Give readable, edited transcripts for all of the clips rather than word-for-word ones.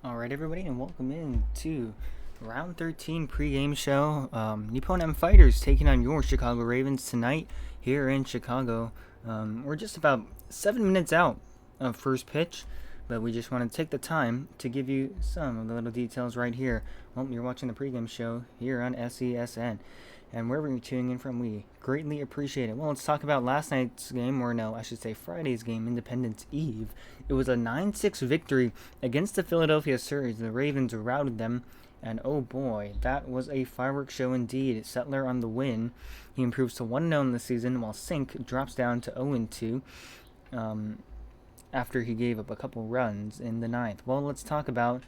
Alright everybody, and welcome in to round 13 pregame show. Nippon M Fighters taking on your Chicago Ravens tonight here in Chicago. We're just about 7 minutes out of first pitch, but we just want to take the time to give you some of the little details right here. Well, you're watching the pregame show here on SESN. And wherever you're tuning in from, we greatly appreciate it. Well, let's talk about last night's game, or no, I should say Friday's game, Independence Eve. It was a 9-6 victory against the Philadelphia Surge. The Ravens routed them, and oh boy, that was a fireworks show indeed. Settler on the win. He improves to 1-0 in the season, while Sink drops down to 0-2 after he gave up a couple runs in the ninth. Well, let's talk about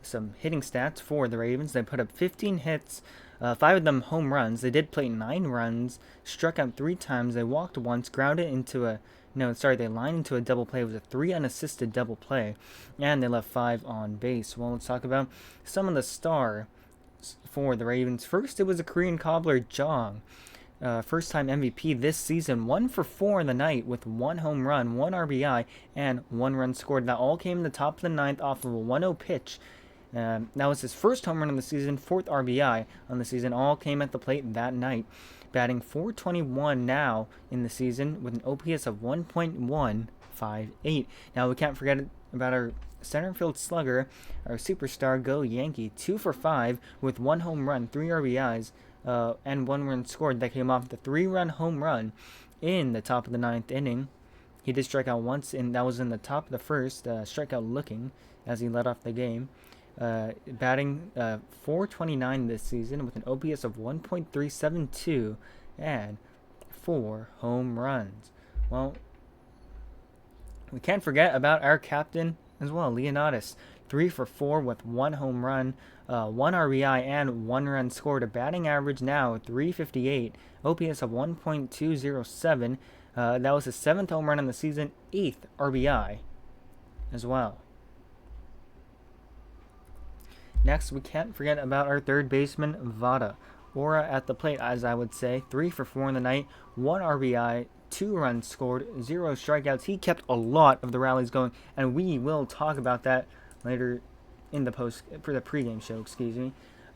some hitting stats for the Ravens. They put up 15 hits, 5 of them home runs. They did play 9 runs, struck out 3 times. They walked once, grounded into a they lined into a double play. It was a 3 unassisted double play, and they left 5 on base. Well, let's talk about some of the stars for the Ravens. First, it was a Korean cobbler, Jong. First-time MVP this season, 1 for 4 in the night with 1 home run, 1 RBI, and 1 run scored. That all came in the top of the ninth off of a 1-0 pitch. That was his first home run of the season, 4th RBI on the season. All came at the plate that night. Batting .421 now in the season with an OPS of 1.158. Now we can't forget about our center field slugger, our superstar Go Yankee, 2 for 5 with 1 home run, 3 RBIs, and 1 run scored. That came off the 3-run home run in the top of the 9th inning. He did strike out once, and that was in the top of the first, strikeout looking as he led off the game. Batting .429 this season with an OPS of 1.372 and 4 home runs. Well, we can't forget about our captain as well, Leonidas. 3 for 4 with 1 home run, 1 RBI, and 1 run scored. A batting average now .358, OPS of 1.207. That was his 7th home run in the season, 8th RBI as well. Next, we can't forget about our third baseman, Vada. Aura at the plate, as I would say. 3 for 4 in the night, 1 RBI, 2 runs scored, 0 strikeouts. He kept a lot of the rallies going, and we will talk about that later in the pregame show,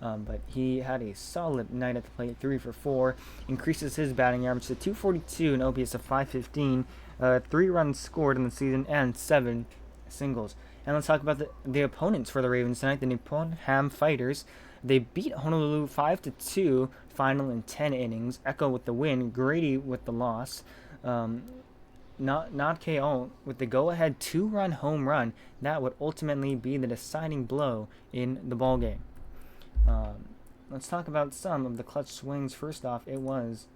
but he had a solid night at the plate, 3 for 4, increases his batting average to .242, an OPS of 515, 3 runs scored in the season, and 7 singles. And let's talk about the opponents for the Ravens tonight, the Nippon M Fighters. They beat Honolulu 5-2, final in 10 innings. Echo with the win, Grady with the loss. Not KO with the go-ahead 2-run home run. That would ultimately be the deciding blow in the ballgame. Let's talk about some of the clutch swings. First off, it was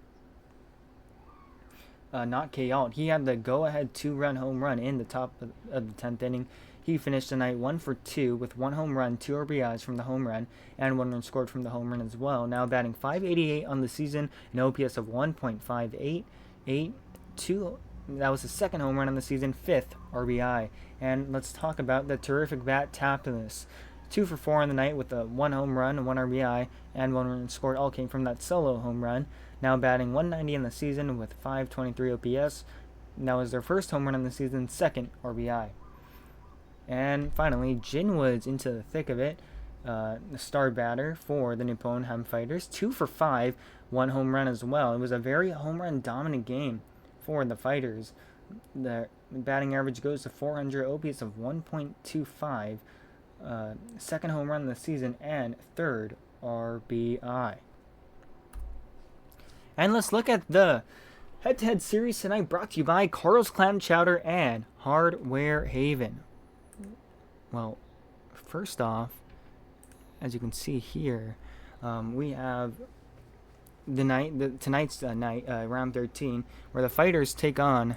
not KO. He had the go-ahead 2-run home run in the top of the 10th inning. He finished the night 1 for 2 with 1 home run, 2 RBIs from the home run, and 1 run scored from the home run as well. Now batting .588 on the season, an OPS of 1.588. That was his 2nd home run on the season, 5th RBI. And let's talk about the terrific bat Tapinus. 2 for 4 on the night with a 1 home run, 1 RBI, and 1 run scored. All came from that solo home run. Now batting .190 in the season with .523 OPS. That was their 1st home run in the season, 2nd RBI. And finally, Jin Woods into the thick of it, the star batter for the Nippon M Fighters. 2 for 5, 1 home run as well. It was a very home run dominant game for the Fighters. The batting average goes to .400, OPS of 1.25, 2nd home run of the season, and 3rd RBI. And let's look at the head-to-head series tonight, brought to you by Carl's Clam Chowder and Hardware Haven. Well, first off, as you can see here, we have tonight's night, round 13, where the Fighters take on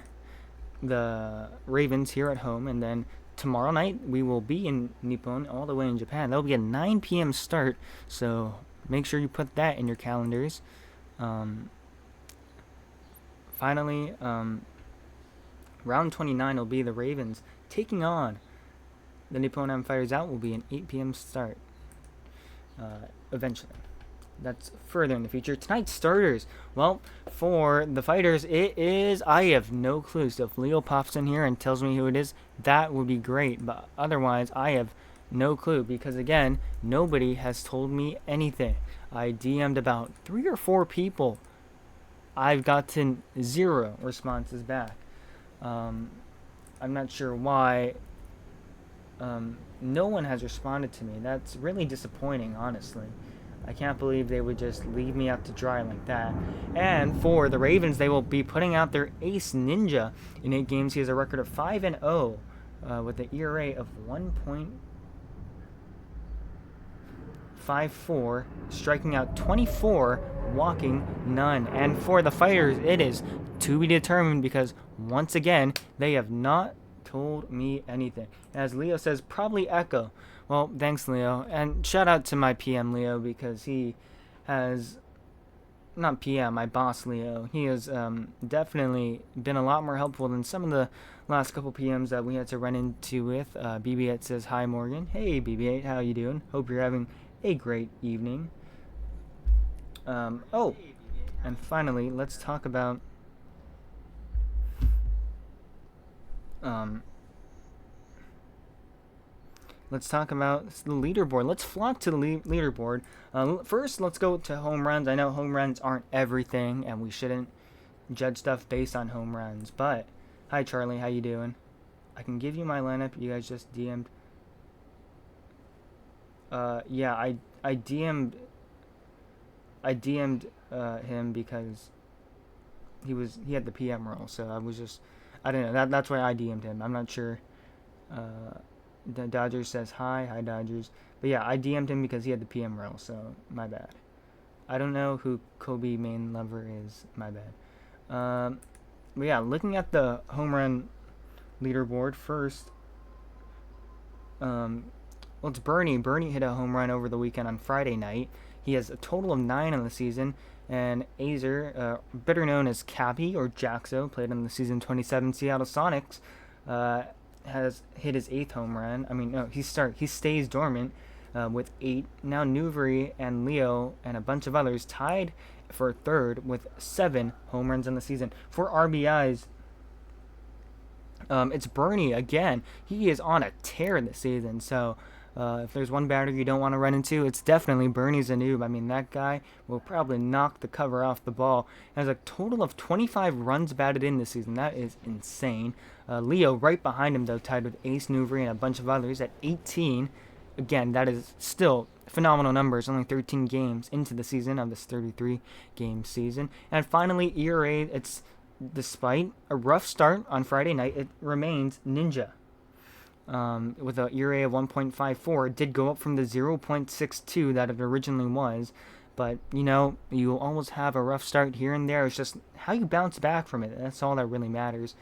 the Ravens here at home, and then tomorrow night we will be in Nippon, all the way in Japan. That'll be a 9 p.m. start, so make sure you put that in your calendars. Finally, round 29 will be the Ravens taking on the Nippon M Fighters. Out will be an 8 p.m. start eventually. That's further in the future. Tonight's starters. Well, for the Fighters, it is, I have no clue. So if Leo pops in here and tells me who it is, that would be great. But otherwise, I have No clue, because again, nobody has told me anything. I DM'd about 3 or 4 people. I've gotten 0 responses back. Um, I'm not sure why. No one has responded to me. That's really disappointing, honestly. I can't believe they would just leave me out to dry like that. And for the Ravens, they will be putting out their ace Ninja. In 8 games, he has a record of 5-0 with an ERA of 1.54, striking out 24, walking none. And for the Fighters, it is to be determined because once again, they have not told me anything. As Leo says, probably Echo. Well, thanks, Leo. And shout out to my PM, Leo, because he has, not PM, my boss, Leo. He has definitely been a lot more helpful than some of the last couple PMs that we had to run into with. BB8 says, hi, Morgan. Hey, BB8, how you doing? Hope you're having a great evening. Oh, and finally, let's talk about the leaderboard. Let's flock to the leaderboard. First, let's go to home runs. I know home runs aren't everything, and we shouldn't judge stuff based on home runs. But hi, Charlie. How you doing? I can give you my lineup. You guys just DM'd. Yeah, I DM'd him because he had the PM role. So I don't know. That's why I DM'd him. I'm not sure. The Dodgers says hi Dodgers. But yeah, I DM'd him because he had the PM role, so my bad. I don't know who Kobe main lover is, my bad. But yeah, looking at the home run leaderboard first. Well, it's Bernie. Bernie hit a home run over the weekend on Friday night. He has a total of 9 on the season. And Azer, better known as Cappy or Jaxo, played on the season 27 Seattle Sonics, has hit his 8th home run. I mean, no, he stays dormant with 8. Now Newvery and Leo and a bunch of others tied for 3rd with 7 home runs in the season. For RBIs, it's Bernie again. He is on a tear this season. So if there's one batter you don't want to run into, it's definitely Bernie Zanoob. I mean, that guy will probably knock the cover off the ball. Has a total of 25 runs batted in this season. That is insane. Leo right behind him, though, tied with Ace Newvery and a bunch of others at 18. Again, that is still phenomenal numbers. Only 13 games into the season of this 33-game season. And finally, ERA, it's despite a rough start on Friday night, it remains Ninja. With an ERA of 1.54, it did go up from the 0.62 that it originally was. But, you always have a rough start here and there. It's just how you bounce back from it. That's all that really matters.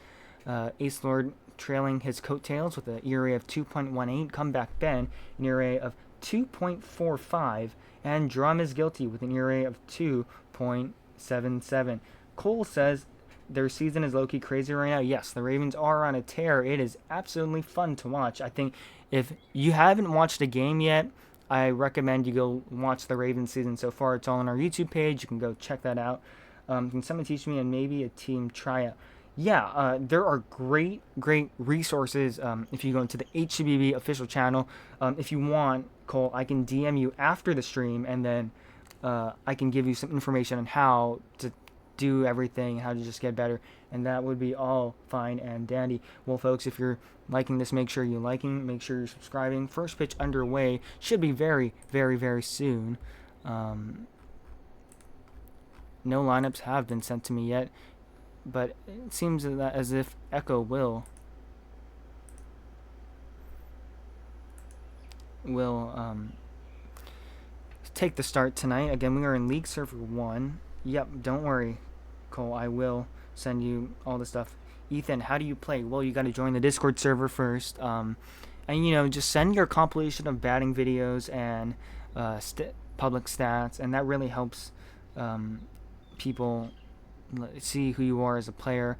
Ace Lord trailing his coattails with an ERA of 2.18. Comeback Ben, an ERA of 2.45. And Drum is Guilty with an ERA of 2.77. Cole says their season is low-key crazy right now. Yes, the Ravens are on a tear. It is absolutely fun to watch. I think if you haven't watched a game yet, I recommend you go watch the Ravens season so far. It's all on our YouTube page. You can go check that out. Can someone teach me and maybe a team tryout? Yeah, there are great resources if you go into the HCBB official channel. If you want, Cole, I can DM you after the stream, and then I can give you some information on how to do everything, how to just get better, and that would be all fine and dandy. Well, folks, if you're liking this, make sure you're liking, make sure you're subscribing. First pitch underway, should be very, very, very soon. No lineups have been sent to me yet, but it seems as if Echo will take the start tonight. Again, we are in League Server 1. Yep, don't worry, Cole, I will send you all the stuff. Ethan, how do you play? Well, you got to join the Discord server first. And, just send your compilation of batting videos and public stats, and that really helps people see who you are as a player.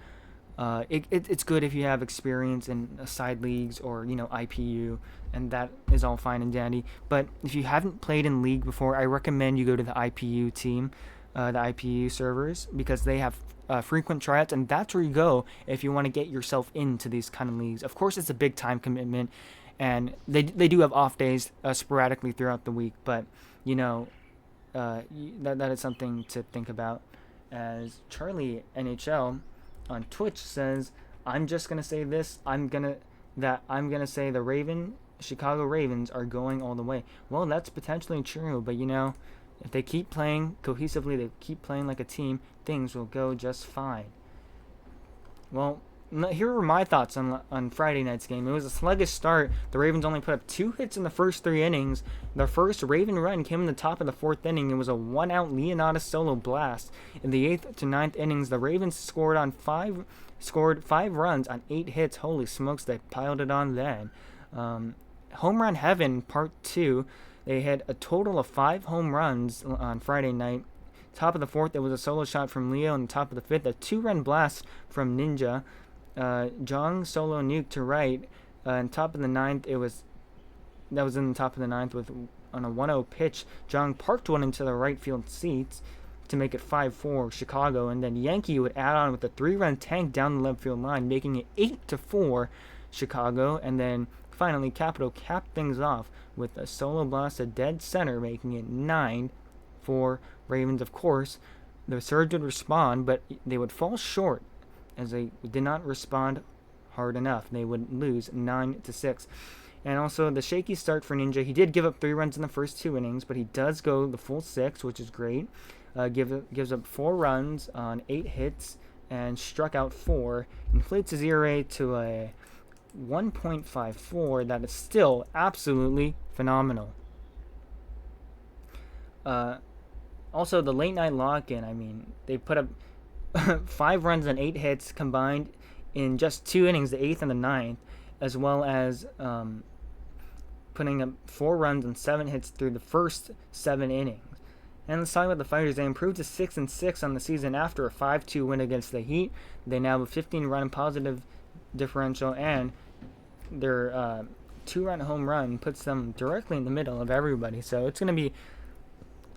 It's good if you have experience in side leagues or, IPU, and that is all fine and dandy. But if you haven't played in League before, I recommend you go to the IPU team. The IPU servers, because they have frequent tryouts, and that's where you go if you want to get yourself into these kind of leagues. Of course, it's a big time commitment, and they do have off days sporadically throughout the week, but you know that is something to think about. As Charlie NHL on Twitch says, I'm just gonna say this. I'm gonna say the Chicago Ravens are going all the way. Well, that's potentially true, but if they keep playing cohesively, they keep playing like a team, things will go just fine. Well, here were my thoughts on Friday night's game. It was a sluggish start. The Ravens only put up 2 hits in the first 3 innings. Their first Raven run came in the top of the 4th inning. It was a 1-out Leonardis solo blast. In the 8th to 9th innings, the Ravens scored 5 runs on 8 hits. Holy smokes, they piled it on then. Home Run Heaven Part 2. They had a total of 5 home runs on Friday night. Top of the 4th, there was a solo shot from Leo. In the top of the 5th, a 2-run blast from Nxnjahh. Jong solo nuke to right. On top of the 9th, that was in the top of the 9th on a 1-0 pitch. Jong parked one into the right field seats to make it 5-4 Chicago, and then Yankee would add on with a 3-run tank down the left field line, making it 8-4 Chicago, and then finally Capitol capped things off with a solo blast to dead center, making it 9-4 Ravens. Of course, the Surge would respond, but they would fall short as they did not respond hard enough. They would lose 9-6. And also the shaky start for Nxnjahh. He did give up 3 runs in the first 2 innings, but he does go the full 6, which is great. Gives up 4 runs on 8 hits and struck out 4. Inflates his ERA to a 1.54. That is still absolutely phenomenal. Also, the late night lock-in. They put up 5 runs and 8 hits combined in just 2 innings, the 8th and the 9th, as well as putting up 4 runs and 7 hits through the first 7 innings. And let's talk about the Fighters. They improved to 6-6 on the season after a 5-2 win against the Heat. They now have a 15-run positive differential, and their 2-run home run puts them directly in the middle of everybody. So it's going to be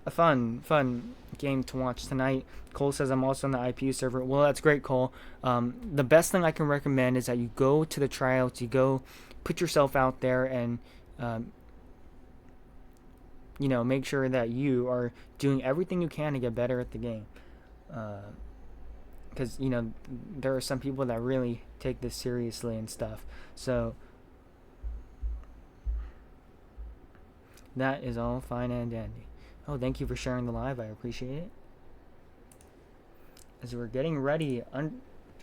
a fun game to watch tonight. Cole says I'm also on the IPU server. Well, that's great, Cole. The best thing I can recommend is that you go to the tryouts, you go put yourself out there, and make sure that you are doing everything you can to get better at the game. Because there are some people that really take this seriously and stuff. So that is all fine and dandy. Oh, thank you for sharing the live. I appreciate it. As we're getting ready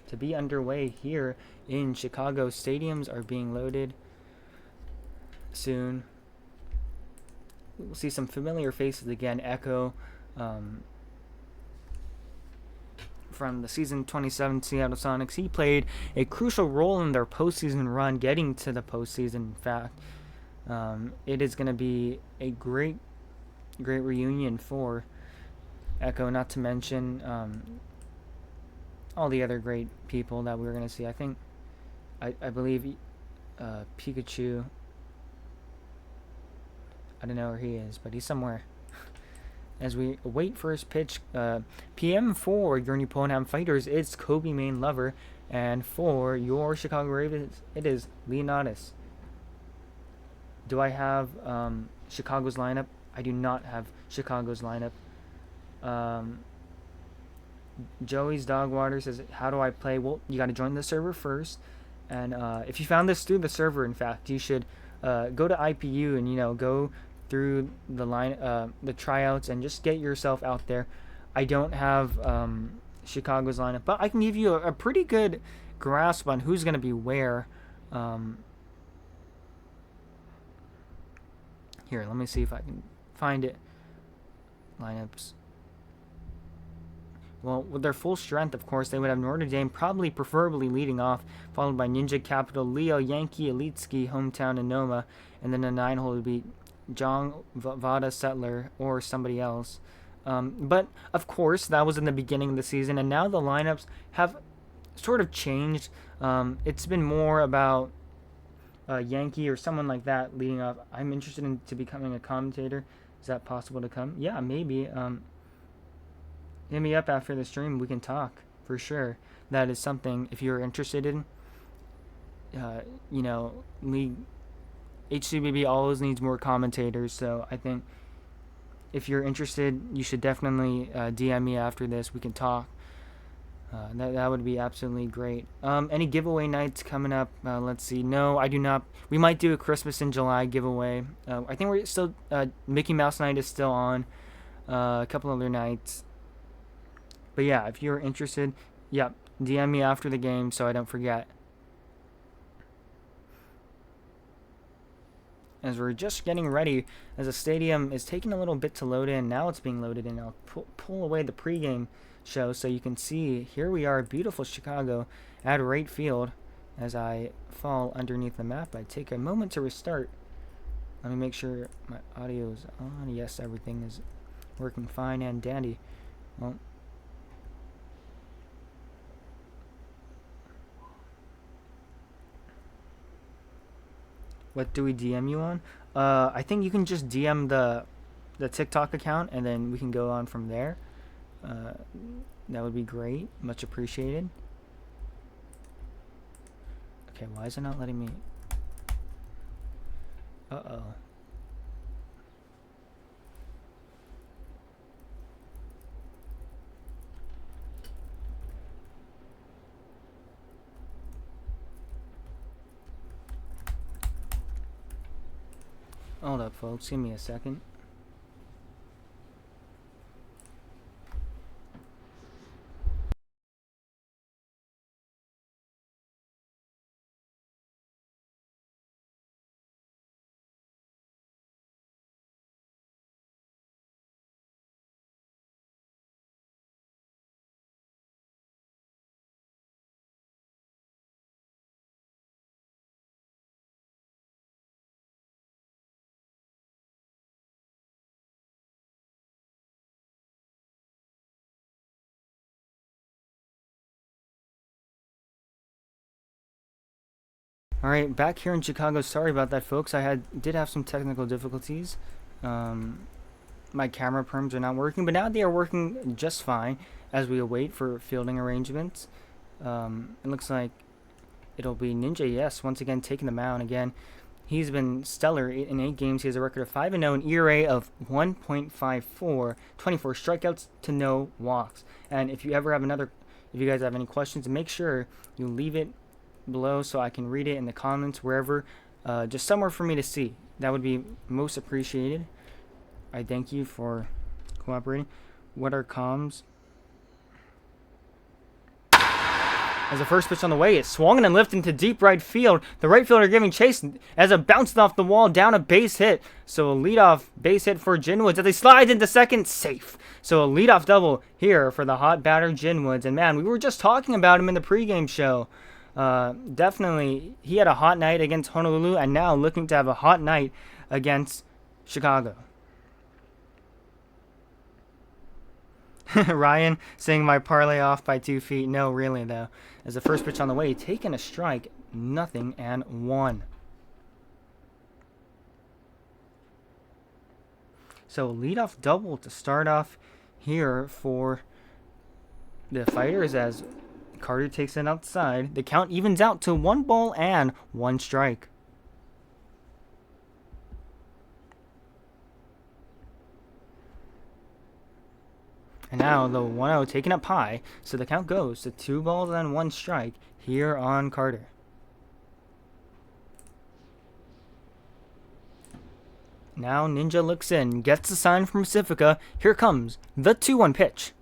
to be underway here in Chicago, stadiums are being loaded soon. We'll see some familiar faces again. Echo from the season 27 Seattle Sonics. He played a crucial role in their postseason run, getting to the postseason, in fact. It is going to be a great reunion for Echo, not to mention all the other great people that we're going to see. I believe Pikachu, I don't know where he is, but he's somewhere. As we await first pitch, PM for your New Poland Fighters, it's Kobe Main Lover, and for your Chicago Ravens, it is Leonardis. Do I have Chicago's lineup? I do not have Chicago's lineup. Joey's Dogwater says, how do I play? Well, you got to join the server first. And if you found this through the server, in fact, you should go to IPU and, go through the tryouts and just get yourself out there. I don't have Chicago's lineup, but I can give you a pretty good grasp on who's going to be where. Here, let me see if I can find it. Lineups. Well, with their full strength, of course, they would have Notre Dame preferably leading off, followed by Nxnjahh, Capital, Leo, Yankee, Elitski, Hometown, and Noma. And then the 9-hole would be Jong, Vada, Settler, or somebody else. But, of course, that was in the beginning of the season, and now the lineups have sort of changed. It's been more about Yankee or someone like that leading off. I'm interested in becoming a commentator. Is that possible to come? Yeah, maybe. Hit me up after the stream. We can talk for sure. That is something, if you're interested in, league HCBB always needs more commentators, so I think if you're interested, you should definitely DM me after this. We can talk. That would be absolutely great. Any giveaway nights coming up? Let's see. No, I do not. We might do a Christmas in July giveaway. I think we're still Mickey Mouse night is still on. A couple other nights. But yeah, if you're interested, yeah, DM me after the game so I don't forget. As we're just getting ready, as the stadium is taking a little bit to load in. Now it's being loaded in. I'll pull away the pregame show so you can see. Here we are, beautiful Chicago at Wright Field. As I fall underneath the map, I take a moment to restart. Let me make sure my audio is on. Yes, everything is working fine and dandy. Well, what do we DM you on? I think you can just DM the TikTok account, and then we can go on from there. That would be great. Much appreciated. Okay, why is it not letting me? Uh-oh. Hold up, folks. Give me a second. Alright, back here in Chicago. Sorry about that, folks. Did have some technical difficulties. My camera perms are not working, but now they are working just fine as we await for fielding arrangements. It looks like it'll be Nxnjahh once again taking the mound again. He's been stellar in 8 games. He has a record of 5-0, an ERA of 1.54, 24 strikeouts to no walks. And if you guys have any questions, make sure you leave it below so I can read it in the comments wherever, just somewhere for me to see. That would be most appreciated. I thank you for cooperating. What are comms? As the first pitch on the way, it's swung and lifted into deep right field. The right fielder giving chase as it bounced off the wall down a base hit. So a leadoff base hit for Jin Woods as he slides into second, safe. So a leadoff double here for the hot batter Jin Woods. And man, we were just talking about him in the pregame show. Definitely, he had a hot night against Honolulu and now looking to have a hot night against Chicago. Ryan saying my parlay off by 2 feet. No, really, though. As the first pitch on the way, taking a strike, 0-1. So, leadoff double to start off here for the Fighters as Carter takes it outside. The count evens out to 1 ball and 1 strike. And now the 1-0 taken up high, so the count goes to 2 balls and 1 strike here on Carter. Now Ninja looks in, gets the sign from Pacifica. Here comes the 2-1 pitch.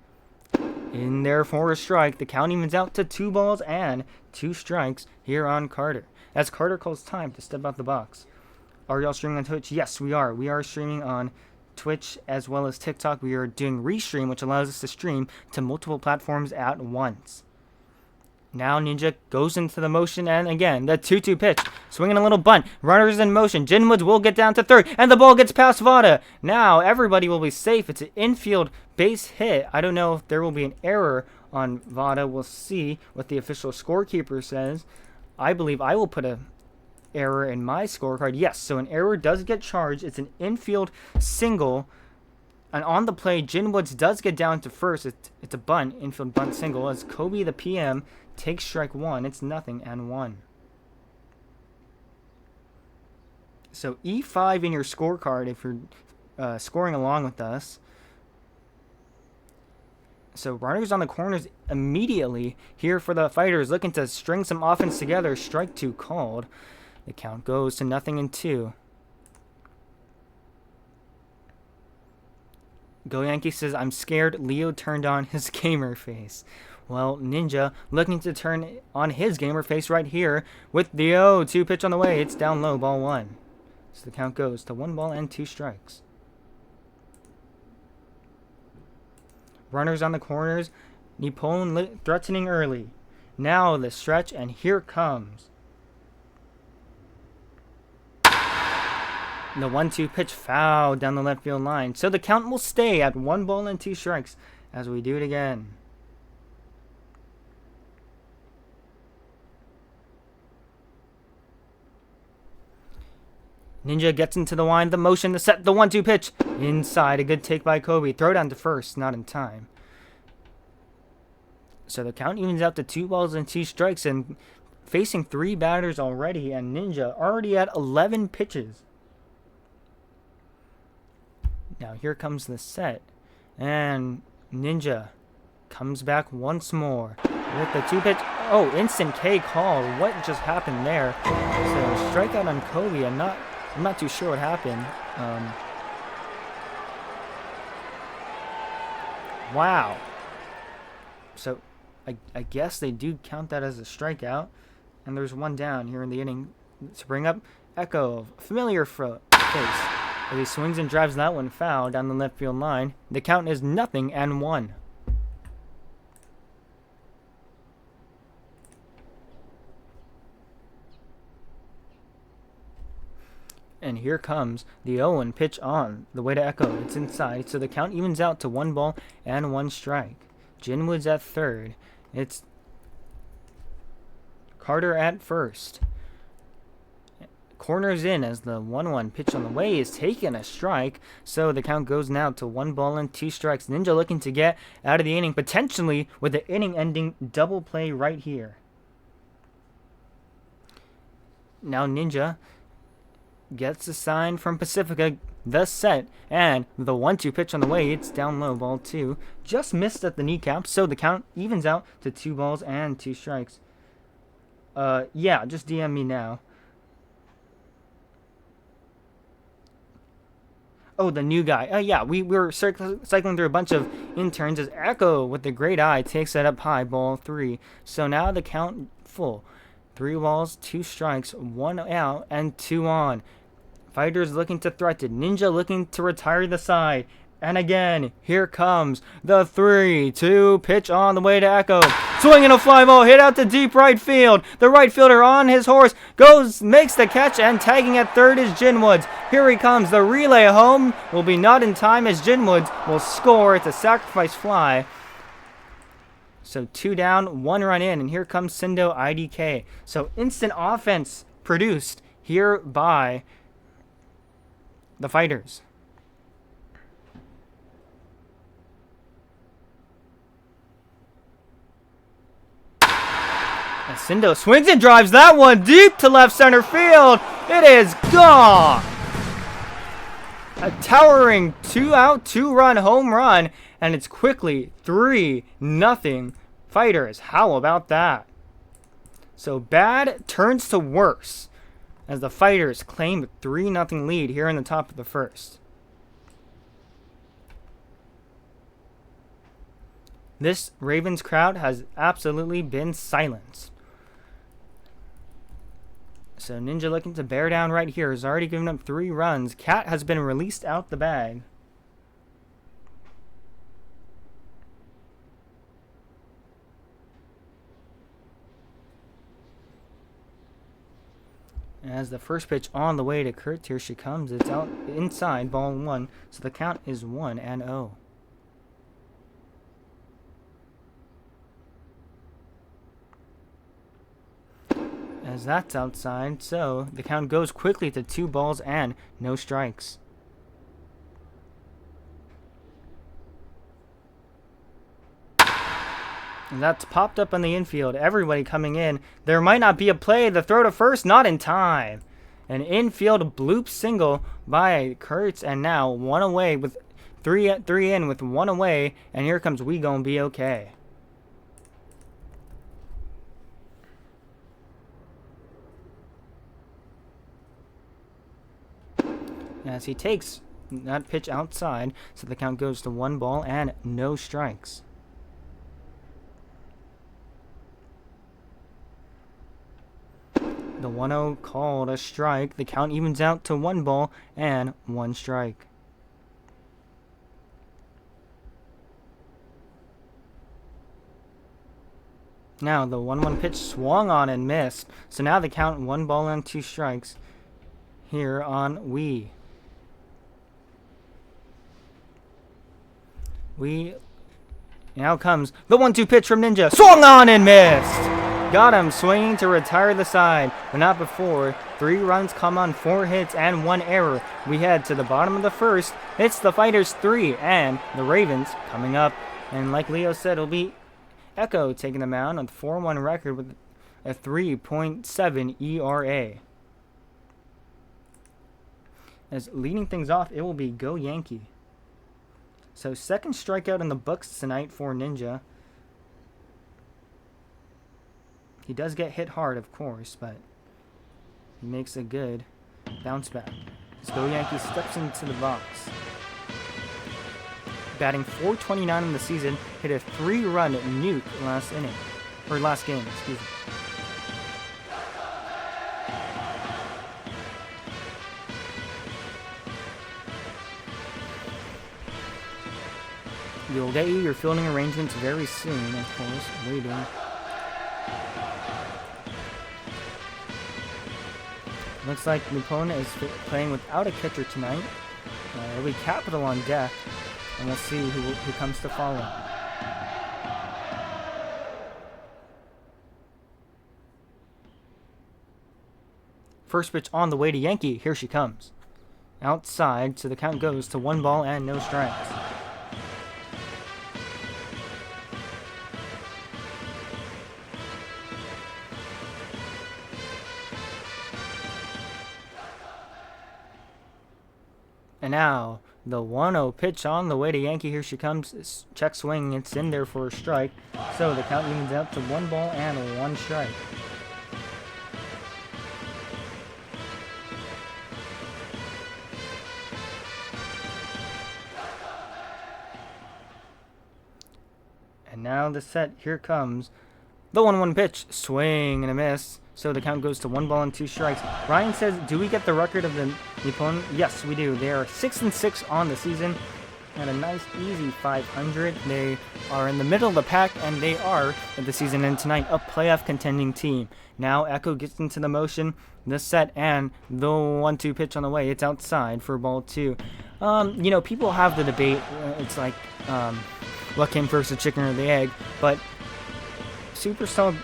In there for a strike, the count evens out to 2 balls and 2 strikes here on Carter. As Carter calls time to step out the box. Are y'all streaming on Twitch? Yes, we are. We are streaming on Twitch as well as TikTok. We are doing restream, which allows us to stream to multiple platforms at once. Now Ninja goes into the motion, and again, the 2-2 pitch. Swinging a little bunt. Runners in motion. Jin Woods will get down to third, and the ball gets past Vada. Now everybody will be safe. It's an infield base hit. I don't know if there will be an error on Vada. We'll see what the official scorekeeper says. I believe I will put a error in my scorecard. Yes, so an error does get charged. It's an infield single. And on the play, Jin Woods does get down to first. It's a bunt, infield bunt single. As Kobe, the PM, takes strike 1. It's 0-1. So E5 in your scorecard if you're scoring along with us. So runners on the corners immediately here for the fighters, looking to string some offense together. Strike 2 called. The count goes to 0-2. Go Yankee says, I'm scared Leo turned on his gamer face. Well, Ninja looking to turn on his gamer face right here with the 0-2 pitch on the way. It's down low, ball 1. So the count goes to 1 ball and 2 strikes. Runners on the corners. Nippon threatening early. Now the stretch, and here comes. The 1-2 pitch foul down the left field line. So the count will stay at 1 ball and 2 strikes as we do it again. Ninja gets into the line, the motion, the set, the 1-2 pitch. Inside, a good take by Kobe. Throw down to first, not in time. So the count evens out to 2 balls and 2 strikes, and facing 3 batters already, and Ninja already at 11 pitches. Now here comes the set, and Ninja comes back once more with the 2 pitch. Oh, instant K call. What just happened there? So strikeout on Kobe. I'm not too sure what happened. Wow. So I guess they do count that as a strikeout. And there's 1 down here in the inning to bring up Echo. Familiar face. As he swings and drives that one foul down the left field line. The count is 0-1. And here comes the 0-1 pitch on the way to Echo. It's inside, so the count evens out to 1 ball and 1 strike. Jinwood's at third. It's Carter at first. Corners in as the 1-1 pitch on the way is taking a strike, so the count goes now to 1 ball and 2 strikes. Ninja looking to get out of the inning, potentially with the inning-ending double play right here. Now Ninja gets a sign from Pacifica, the set, and the 1-2 pitch on the way. It's down low, ball 2. Just missed at the kneecap, so the count evens out to 2 balls and 2 strikes. Yeah, just DM me now. Oh, the new guy. Yeah, we were cycling through a bunch of interns as Echo with the great eye takes that up high, ball 3. So now the count full. 3 balls, 2 strikes, 1 out, and 2 on. Fighters looking to threaten. Ninja looking to retire the side. And again, here comes the 3-2 pitch on the way to Echo. Swinging a fly ball, hit out to deep right field. The right fielder on his horse makes the catch, and tagging at third is Jinwoods. Here he comes. The relay home will be not in time as Jinwoods will score. It's a sacrifice fly. So 2 down, 1 run in, and here comes Sindo IDK. So instant offense produced here by the Fighters. And Sindo swings and drives that one deep to left center field. It is gone. A towering 2-out, 2-run home run, and it's quickly 3-0 Fighters. How about that? So bad turns to worse as the Fighters claim a 3-0 lead here in the top of the first. This Ravens crowd has absolutely been silenced. So Ninja looking to bear down right here. Has already given up 3 runs. Cat has been released out the bag. As the first pitch on the way to Kurt, here she comes. It's out inside, ball 1. So the count is 1-0. As that's outside, so the count goes quickly to 2 balls and no strikes. And that's popped up on the infield. Everybody coming in. There might not be a play. The throw to first, not in time. An infield bloop single by Kurtz, and now one away with three in with one away, and here comes We Gon' Be Okay. As he takes that pitch outside, so the count goes to 1 ball and no strikes. The 1-0 called a strike. The count evens out to 1 ball and 1 strike. Now the 1-1 pitch swung on and missed. So now the count 1 ball and 2 strikes here on We. Now comes the 1-2 pitch from Ninja. Swung on and missed. Got him swinging to retire the side, but not before. 3 runs come on 4 hits and 1 error. We head to the bottom of the first. It's the Fighters 3 and the Ravens coming up. And like Leo said, it'll be Echo taking the mound on 4-1 record with a 3.7 ERA. As leading things off, it will be Go Yankee. So second strikeout in the books tonight for Ninja. He does get hit hard, of course, but he makes a good bounce back. Go Yankee steps into the box. Batting .429 in the season, hit a 3-run nuke last game, excuse me. You'll get you your fielding arrangements very soon, of course. Waiting. Looks like Nippon is playing without a catcher tonight. It'll be Capital on deck, and we'll see who comes to follow. First pitch on the way to Yankee. Here she comes. Outside, so the count goes to 1 ball and no strikes. And now, the 1-0 pitch on the way to Yankee. Here she comes. Check swing. It's in there for a strike. So the count evens out to 1 ball and 1 strike. And now the set. Here comes the 1-1 pitch. Swing and a miss. So the count goes to 1 ball and 2 strikes. Ryan says, do we get the record of the Nippon? Yes, we do. They are 6-6 on the season. And a nice, easy 500. They are in the middle of the pack, and they are, at the season end tonight, a playoff contending team. Now Echo gets into the motion, the set, and the 1-2 pitch on the way. It's outside for ball 2. People have the debate. It's like, what came first, the chicken or the egg? But Superstar,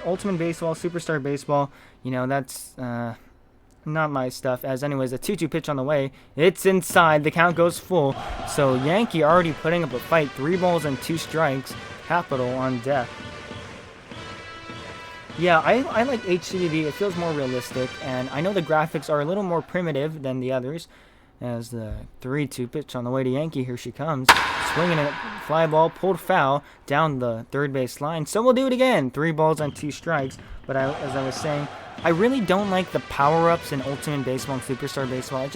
Ultimate Baseball, Superstar Baseball, that's not my stuff. As anyways, a 2-2 pitch on the way. It's inside. The count goes full. So Yankee already putting up a fight. 3 balls and 2 strikes. Capital on deck. Yeah, I like HCDD. It feels more realistic, and I know the graphics are a little more primitive than the others. As the 3-2 pitch on the way to Yankee. Here she comes. Swinging a fly ball, pulled foul down the third base line. So we'll do it again. 3 balls and 2 strikes. But as I was saying, I really don't like the power-ups in Ultimate Baseball and Superstar Baseball.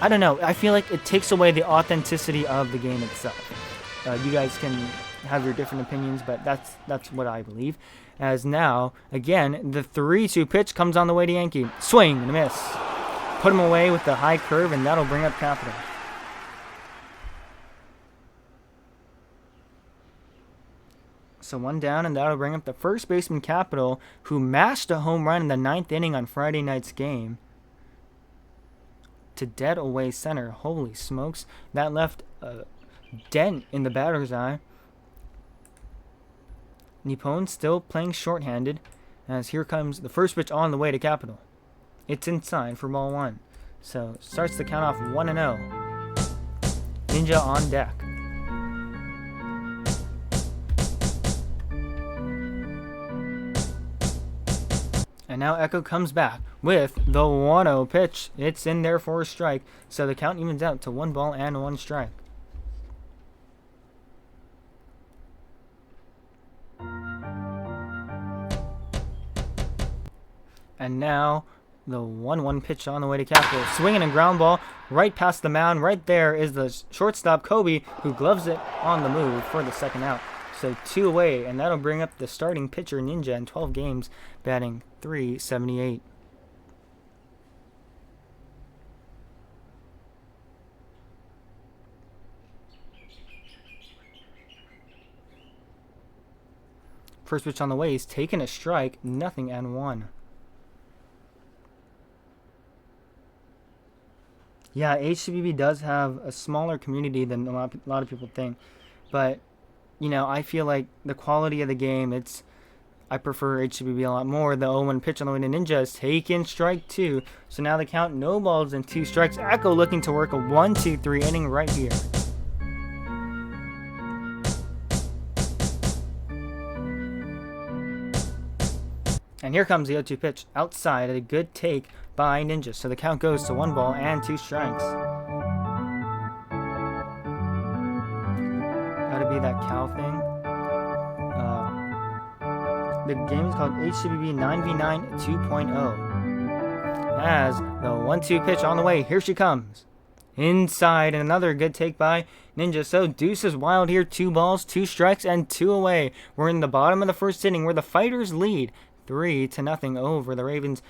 I don't know. I feel like it takes away the authenticity of the game itself. You guys can have your different opinions, but that's what I believe. As now, again, the 3-2 pitch comes on the way to Yankee. Swing and a miss. Put him away with the high curve, and that'll bring up Capital. So 1 down, and that'll bring up the first baseman Capital, who mashed a home run in the 9th inning on Friday night's game to dead away center. Holy smokes. That left a dent in the batter's eye. Nippon still playing shorthanded, as here comes the first pitch on the way to Capital. It's inside for ball 1. So starts the count off 1-0. Ninja on deck. And now Echo comes back with the 1-0 pitch. It's in there for a strike. So the count evens out to 1 ball and 1 strike. And now the 1-1 pitch on the way to Capital. Swinging a ground ball right past the mound. Right there is the shortstop, Kobe, who gloves it on the move for the second out. So 2 away, and that'll bring up the starting pitcher, Ninja, in 12 games, batting .378. First pitch on the way, he's taking a strike, 0-1. Yeah, HCBB does have a smaller community than a lot of people think, but you know, I feel like the quality of the game, I prefer HCBB a lot more. The 0-1 pitch on the way to Ninja is taken strike 2. So now the count, no balls and 2 strikes. Echo looking to work a 1-2-3 inning right here. And here comes the 0-2 pitch outside. A good take by Ninja. So the count goes to 1 ball and 2 strikes. Gotta be that cow thing. The game is called HCBB 9v9 2.0. As the 1-2 pitch on the way, here she comes. Inside, and another good take by Ninja. So Deuce is wild here. 2 balls, 2 strikes, and 2 away. We're in the bottom of the first inning where the Fighters lead 3-0 over the Ravens.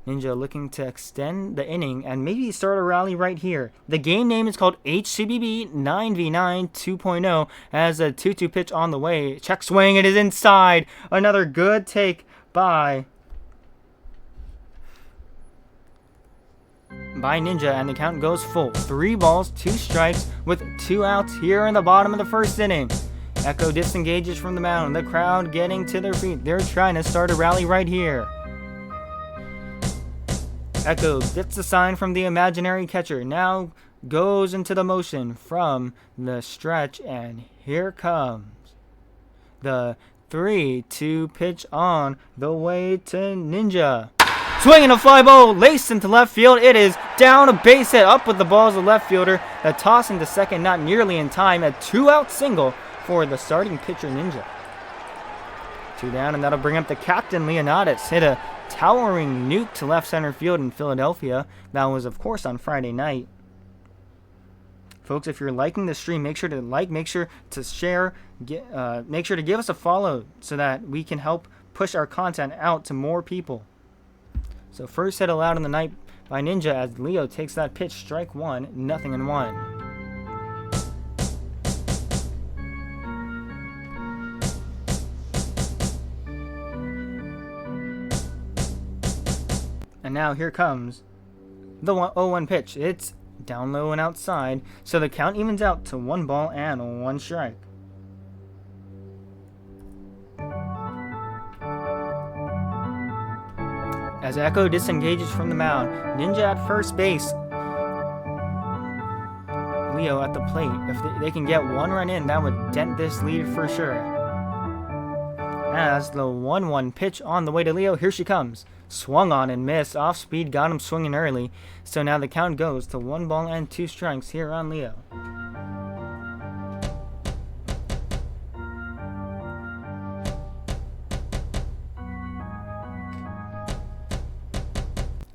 Ninja looking to extend the inning and maybe start a rally right here. The game name is called HCBB 9v9 2.0 as a 2-2 pitch on the way. Check swing, it is inside. Another good take by Ninja, and the count goes full. 3 balls, 2 strikes with 2 outs here in the bottom of the first inning. Echo disengages from the mound. The crowd getting to their feet. They're trying to start a rally right here. Echo gets the sign from the imaginary catcher. Now goes into the motion from the stretch, and here comes the 3-2 pitch on the way to Ninja. Swinging a fly ball laced into left field. It is down, a base hit. Up with the ball is the left fielder. The toss into second, not nearly in time. A 2-out single for the starting pitcher, Ninja. 2 down, and that'll bring up the captain, Leonidas. Hit a towering nuke to left center field in Philadelphia. That was, of course, on Friday night. Folks, if you're liking the stream, make sure to like, make sure to share, make sure to give us a follow so that we can help push our content out to more people. So first hit allowed in the night by Ninja as Leo takes that pitch, strike 1, 0-1. And now here comes the 0-1 pitch. It's down low and outside, so the count evens out to 1 ball and 1 strike. As Echo disengages from the mound, Ninja at first base. Leo at the plate. If they can get 1 run in, that would dent this lead for sure. As the 1-1 pitch on the way to Leo, here she comes. Swung on and missed. Off speed, got him swinging early. So now the count goes to 1 ball and 2 strikes here on Leo.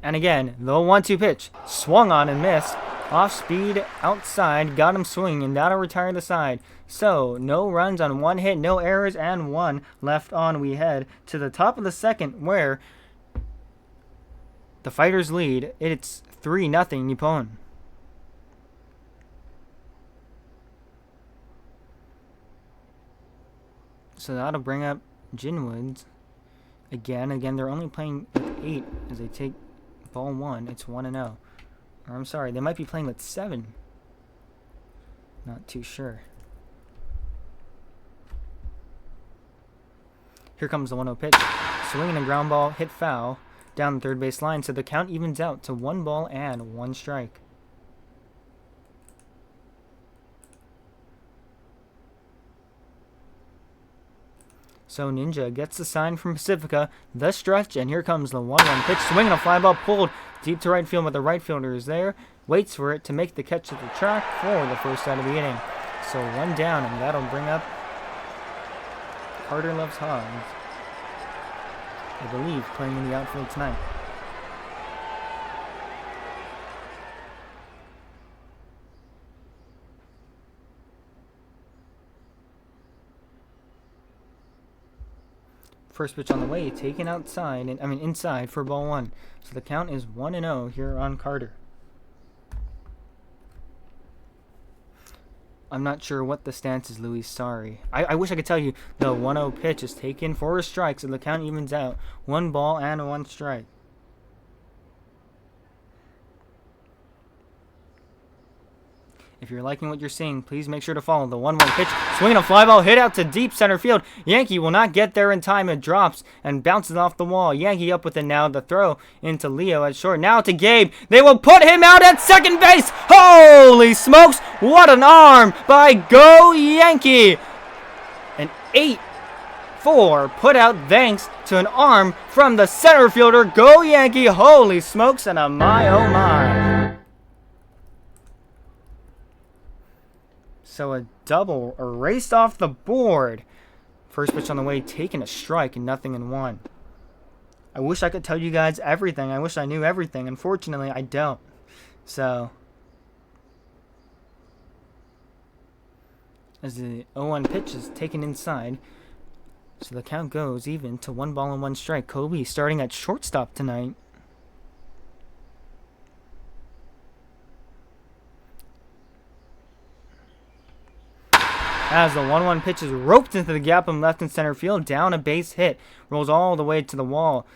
And again, the 1-2 pitch. Swung on and missed. Off speed, outside, got him swinging, and that'll retire the side. So, no runs on 1 hit, no errors, and 1 left on. We head to the top of the second where the Fighters lead. It's 3-0 Nippon. So that'll bring up Jinwoods. Again, they're only playing with 8 as they take ball 1. It's 1-0. Or I'm sorry, they might be playing with 7. Not too sure. Here comes the 1-0 pitch. Swinging a ground ball, hit foul down the third base line, so the count evens out to 1 ball and 1 strike. So Ninja gets the sign from Pacifica, the stretch, and here comes the 1-1 pitch. Swinging a fly ball pulled deep to right field, but the right fielder is there. Waits for it to make the catch at the track for the first out of the inning. So 1 down, and that'll bring up Carter Loves Hogs, I believe, playing in the outfield tonight. First pitch on the way, taken outside, inside for ball 1. So the count is 1-0 here on Carter. I'm not sure what the stance is, Louis. Sorry. I wish I could tell you the 1-0 pitch is taken for a strike, so the count evens out. 1 ball and 1 strike. If you're liking what you're seeing, please make sure to follow the 1-1 pitch. Swinging a fly ball, hit out to deep center field. Yankee will not get there in time. It drops and bounces off the wall. Yankee up with it now. The throw into Leo at short. Now to Gabe. They will put him out at second base. Holy smokes. What an arm by Go Yankee. An 8-4 put out thanks to an arm from the center fielder. Go Yankee. Holy smokes and a my oh my. So a double erased off the board. First pitch on the way, taking a strike and 0-1. I wish I could tell you guys everything. I wish I knew everything. Unfortunately, I don't. So, as the 0-1 pitch is taken inside, so the count goes even to 1 ball and 1 strike. Kobe starting at shortstop tonight. As the 1-1 pitch is roped into the gap in left and center field, down a base hit, rolls all the way to the wall.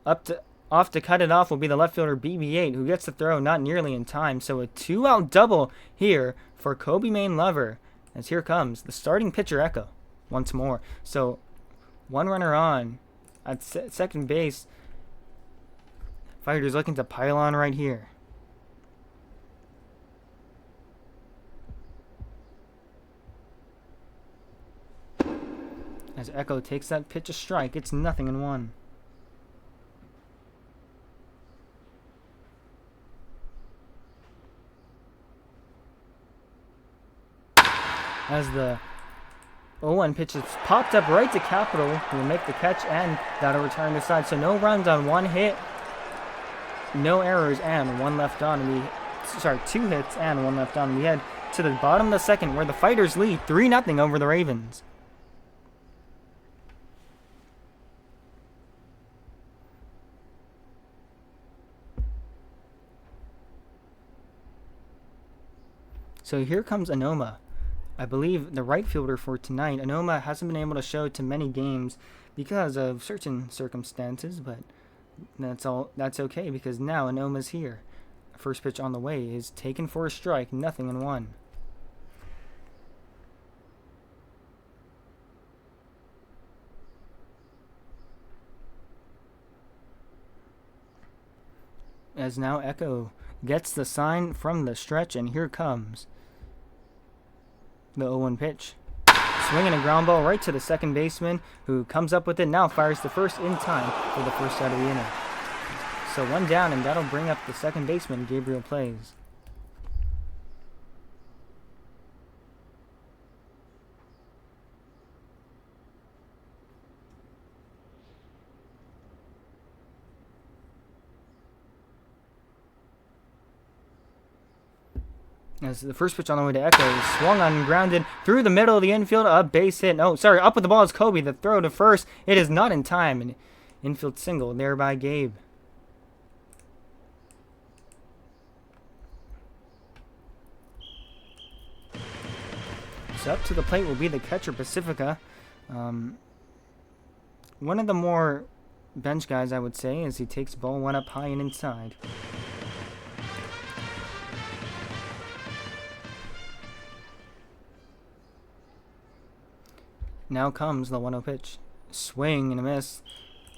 Off to cut it off will be the left fielder BB8, who gets the throw not nearly in time. So a 2-out double here for Kobe Main Lover. As here comes the starting pitcher Echo once more. So 1 runner on at second base. Fighters looking to pile on right here. As Echo takes that pitch a strike, it's 0-1. As the 0-1 pitch is popped up right to Capital, who will make the catch and that'll return the side. So no runs on 1 hit, no errors, and 1 left on. 2 hits and 1 left on. We head to the bottom of the second, where the Fighters lead 3-0 over the Ravens. So here comes Anoma. I believe the right fielder for tonight. Anoma hasn't been able to show to many games because of certain circumstances, but that's okay because now Anoma's here. First pitch on the way is taken for a strike, 0-1. As now Echo gets the sign from the stretch, and here comes the 0-1 pitch. Swinging a ground ball right to the second baseman, who comes up with it, now fires the first in time for the first out of the inning. So 1 down, and that'll bring up the second baseman, Gabriel Plays. As the first pitch on the way to Echo is swung on and grounded through the middle of the infield, a base hit. Oh, sorry, up with the ball is Kobe. The throw to first. It is not in time. An infield single there by Gabe. So up to the plate will be the catcher, Pacifica. One of the more bench guys, I would say, as he takes ball 1 up high and inside. Now comes the 1-0 pitch. Swing and a miss.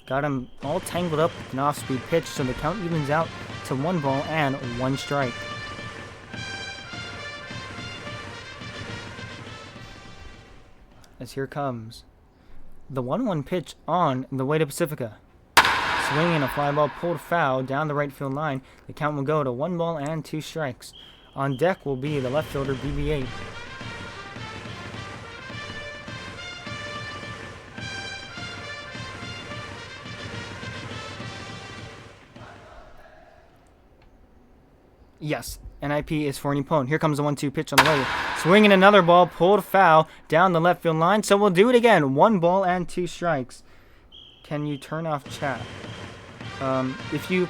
Got him all tangled up with an off-speed pitch, so the count evens out to 1 ball and 1 strike. As here comes The 1-1 pitch on the way to Pacifica. Swinging a fly ball pulled foul down the right field line. The count will go to 1 ball and 2 strikes. On deck will be the left fielder, BB8. Yes, NIP is for Nippon. Here comes the 1-2 pitch on the way. Swinging another ball, pulled foul down the left field line. So we'll do it again. 1 ball and 2 strikes. Can you turn off chat? If you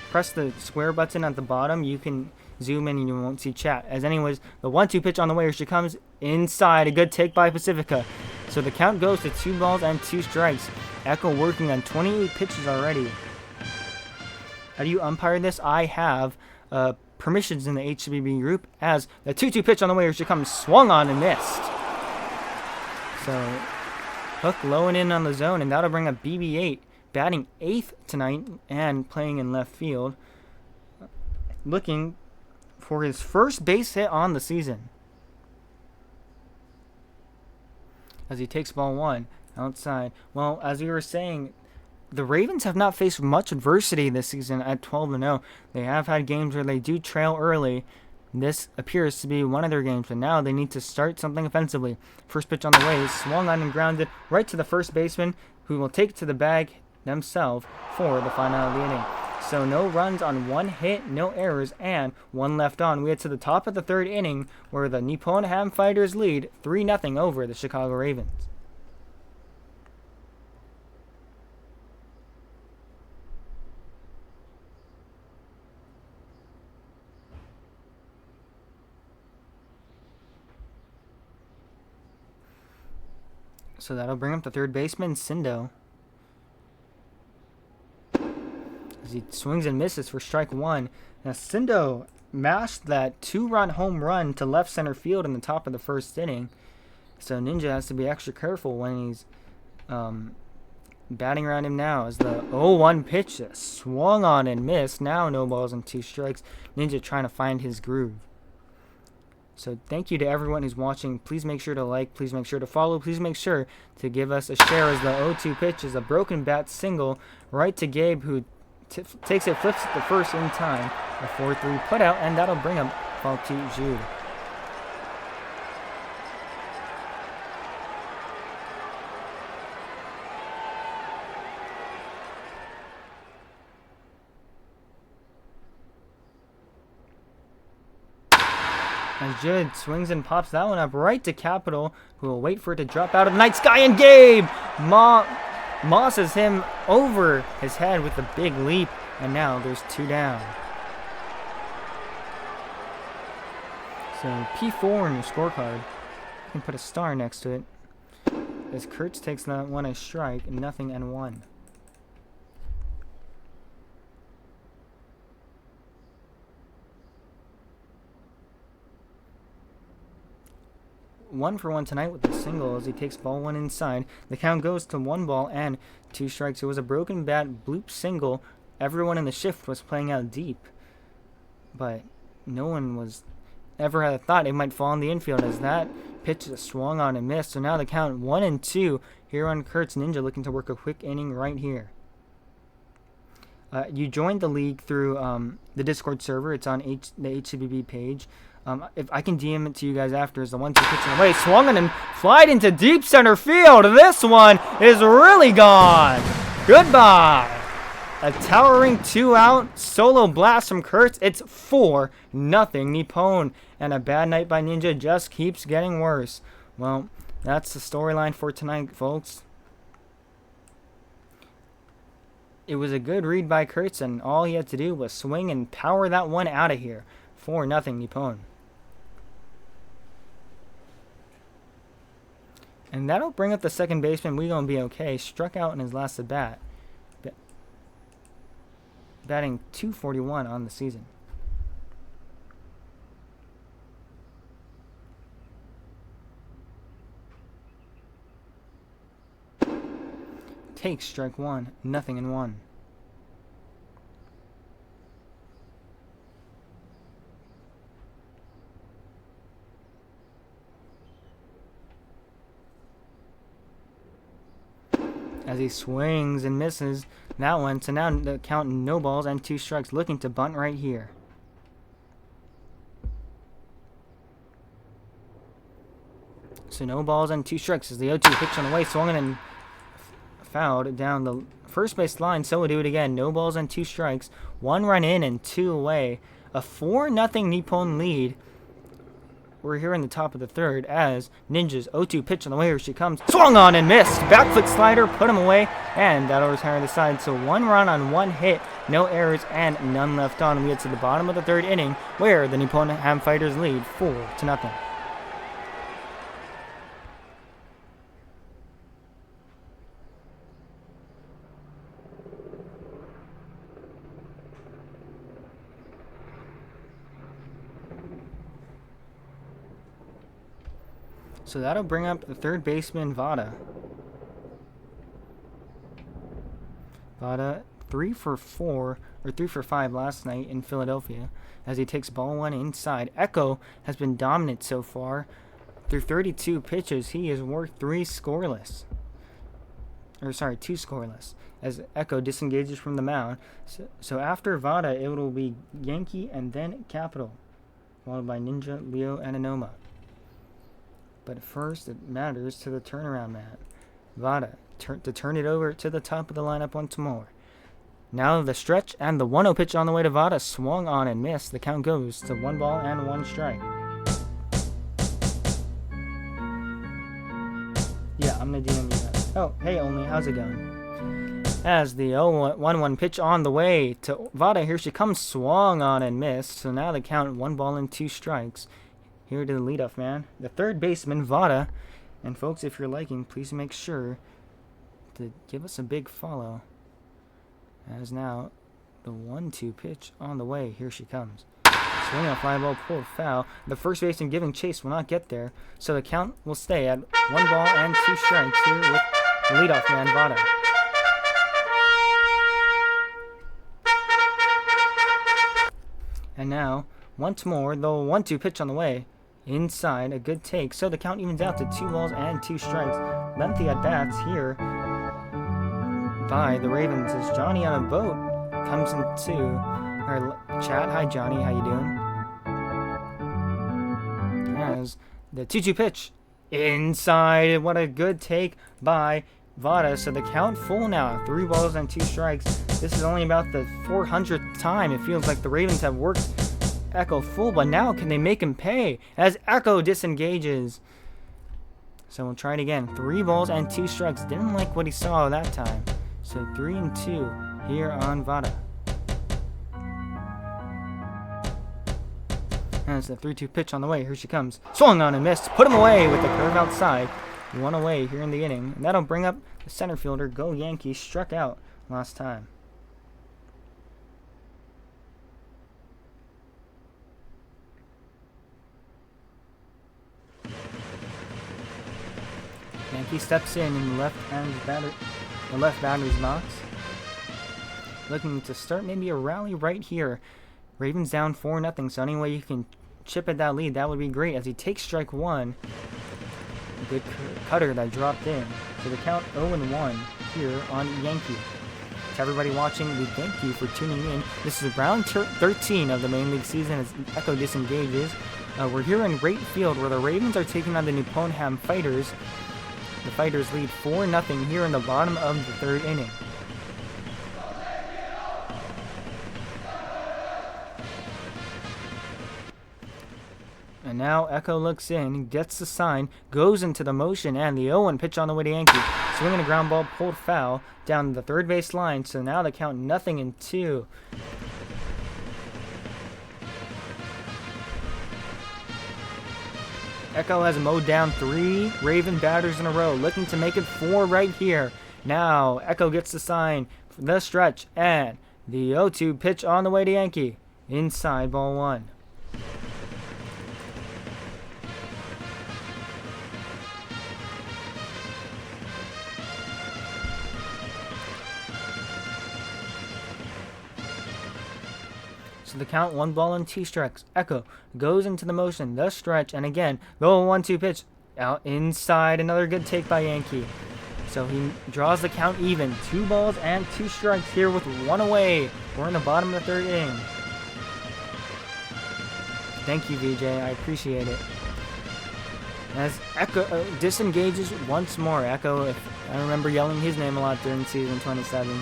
press the square button at the bottom, you can zoom in and you won't see chat. As anyways, the 1-2 pitch on the way. Here she comes inside. A good take by Pacifica. So the count goes to 2 balls and 2 strikes. Echo working on 28 pitches already. How do you umpire this? I have permissions in the HBB group as the 2-2 pitch on the way. Here she comes, swung on and missed. So Hook low and in on the zone, and that'll bring up BB8, batting 8th tonight and playing in left field, looking for his first base hit on the season. As he takes ball 1 outside. Well, as we were saying, the Ravens have not faced much adversity this season at 12-0. They have had games where they do trail early. This appears to be one of their games, but now they need to start something offensively. First pitch on the way is swung on and grounded right to the first baseman, who will take it to the bag themselves for the final of the inning. So no runs on 1 hit, no errors, and 1 left on. We head to the top of the 3rd inning, where the Nippon Ham Fighters lead 3-0 over the Chicago Ravens. So that'll bring up the 3rd baseman, Nxnjahh. As he swings and misses for strike 1. Now Nxnjahh mashed that 2-run home run to left center field in the top of the 1st inning. So Ninja has to be extra careful when he's batting around him now. As the 0-1 pitch swung on and missed. Now no balls and 2 strikes. Ninja trying to find his groove. So thank you to everyone who's watching. Please make sure to like. Please make sure to follow. Please make sure to give us a share, as the 0-2 pitch is a broken bat single right to Gabe, who takes it, flips it the first in time. A 4-3 put out, and that'll bring up ball to Jude. As Judd swings and pops that one up right to Capital, who will wait for it to drop out of the night sky, and Gabe mosses him over his head with a big leap, and now there's 2 down. So P4 in your scorecard, you can put a star next to it, as Kurtz takes that one a strike, 0-1. One for one tonight with the single as he takes ball 1 inside. The count goes to 1 ball and 2 strikes. It was a broken bat bloop single. Everyone in the shift was playing out deep, but no one was ever had thought it might fall in the infield, as that pitch swung on and missed. So now the count 1-2 here on Kurtz. Ninja looking to work a quick inning right here. You joined the league through the Discord server. It's on the HCBB page. If I can DM it to you guys after, is the 1-2 pitch away, swung on and flied into deep center field. This one is really gone. Goodbye. A towering 2-out solo blast from Kurtz. It's 4-0 Nippon, and a bad night by Ninja just keeps getting worse. Well, that's the storyline for tonight, folks. It was a good read by Kurtz, and all he had to do was swing and power that one out of here. 4-0 Nippon. And that'll bring up the 2nd baseman. We gonna be okay. Struck out in his last at bat. Batting .241 on the season. Takes strike 1, 0-1. as he swings and misses that one. So now the count, no balls and 2 strikes, looking to bunt right here. So no balls and 2 strikes as the 0-2 pitch on the way, swung and fouled down the first base line. So we'll do it again. No balls and 2 strikes, 1 run in and 2 away. A 4-0 Nippon lead. We're here in the top of the third as Ninja's 0-2 pitch on the way. Here she comes. Swung on and missed. Back foot slider, put him away, and that'll retire the side. So 1 run on 1 hit, no errors, and none left on. We get to the bottom of the 3rd inning where the Nippon Ham Fighters lead 4-0. So that'll bring up the 3rd baseman, Vada. Vada 3 for 5 last night in Philadelphia as he takes ball 1 inside. Echo has been dominant so far. Through 32 pitches, he has worked 2 scoreless. As Echo disengages from the mound. So after Vada, it will be Yankee and then Capital, followed by Ninja, Leo, and Anoma. But first, it matters to the turnaround man, Vada, to turn it over to the top of the lineup once more. Now the stretch and the 1-0 pitch on the way to Vada, swung on and missed. The count goes to 1 ball and 1 strike. Yeah, I'm gonna DM you that. Oh, hey, Only, how's it going? As the 1-1 pitch on the way to Vada, here she comes, swung on and missed. So now the count, 1 ball and 2 strikes. Here to the leadoff man, the 3rd baseman, Vada. And folks, if you're liking, please make sure to give us a big follow. As now, the 1-2 pitch on the way. Here she comes. Swing on fly ball, pulled foul. The first baseman giving chase will not get there. So the count will stay at 1 ball and 2 strikes here with the leadoff man, Vada. And now, once more, the 1-2 pitch on the way. Inside, a good take, so the count evens out to 2 balls and 2 strikes. Lengthy at-bats here by the Ravens as Johnny on a boat comes into our chat. Hi, Johnny. How you doing? As the 2-2 pitch inside. What a good take by Vada. So the count full now. 3 balls and 2 strikes. This is only about the 400th time. It feels like the Ravens have worked Echo full, but now can they make him pay as Echo disengages? So we'll try it again. 3 balls and 2 strikes. Didn't like what he saw that time. So 3-2 here on Vada. As the 3-2 pitch on the way. Here she comes. Swung on and missed. Put him away with the curve outside. 1 away here in the inning. And that'll bring up the center fielder. Go Yankees. Struck out last time. Yankee steps in the left batter's box. Looking to start maybe a rally right here. Ravens down 4-0, so any way you can chip at that lead, that would be great. As he takes strike 1. A good cutter that dropped in. So the count 0-1 here on Yankee. To everybody watching, we thank you for tuning in. This is round 13 of the main league season as Echo disengages. We're here in right field where the Ravens are taking on the Nippon Ham Fighters. The Fighters lead 4-0 here in the bottom of the 3rd inning. And now Echo looks in, gets the sign, goes into the motion, and the 0-1 pitch on the way to Yankee. Swinging a ground ball, pulled foul down the 3rd base line. So now the count 0-2. Echo has mowed down 3 Raven batters in a row, looking to make it 4 right here. Now, Echo gets the sign for the stretch, and the 0-2 pitch on the way to Yankee. Inside, ball 1. So the count, 1 ball and 2 strikes. Echo goes into the motion, the stretch, and again, the 1-2 pitch out inside. Another good take by Yankee. So he draws the count even. 2 balls and 2 strikes here with 1 away. We're in the bottom of the 3rd inning. Thank you, VJ. I appreciate it. As Echo disengages once more. Echo, I remember yelling his name a lot during season 27.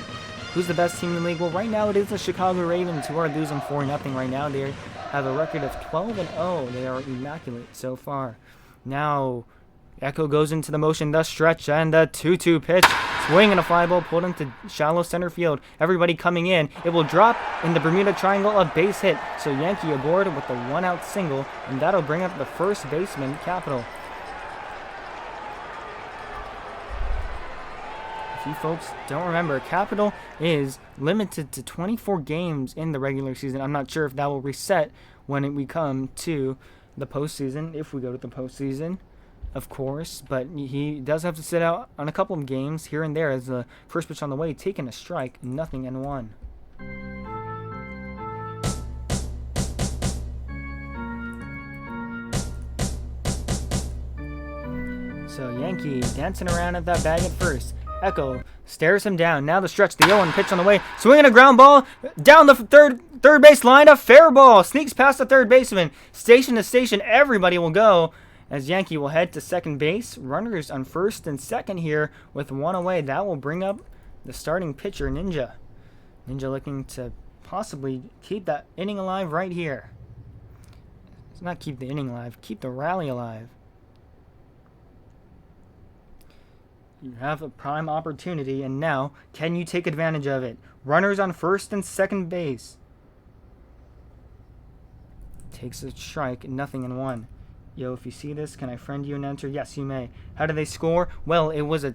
Who's the best team in the league? Well, right now it is the Chicago Ravens, who are losing 4-0 right now. They have a record of 12-0. They are immaculate so far. Now, Echo goes into the motion, the stretch, and the 2-2 pitch. Swing and a fly ball pulled into shallow center field. Everybody coming in. It will drop in the Bermuda Triangle, a base hit. So Yankee aboard with the 1-out single, and that'll bring up the first baseman, Capital. If you folks don't remember, Capital is limited to 24 games in the regular season. I'm not sure if that will reset when we come to the postseason, if we go to the postseason, of course. But he does have to sit out on a couple of games here and there as the first pitch on the way, taking a strike, 0-1. So Yankee dancing around at that bag at first. Echo stares him down. Now the stretch, the 0-1 pitch on the way. Swinging a ground ball down the third base line. A fair ball. Sneaks past the third baseman. Station to station, everybody will go as Yankee will head to second base. Runners on first and second here with 1 away. That will bring up the starting pitcher, Nxnjahh. Nxnjahh looking to possibly keep that inning alive right here. It's not keep the inning alive, keep the rally alive. You have a prime opportunity, and now, can you take advantage of it? Runners on first and second base. Takes a strike, 0-1. Yo, if you see this, can I friend you and enter? Yes, you may. How did they score? Well, it was a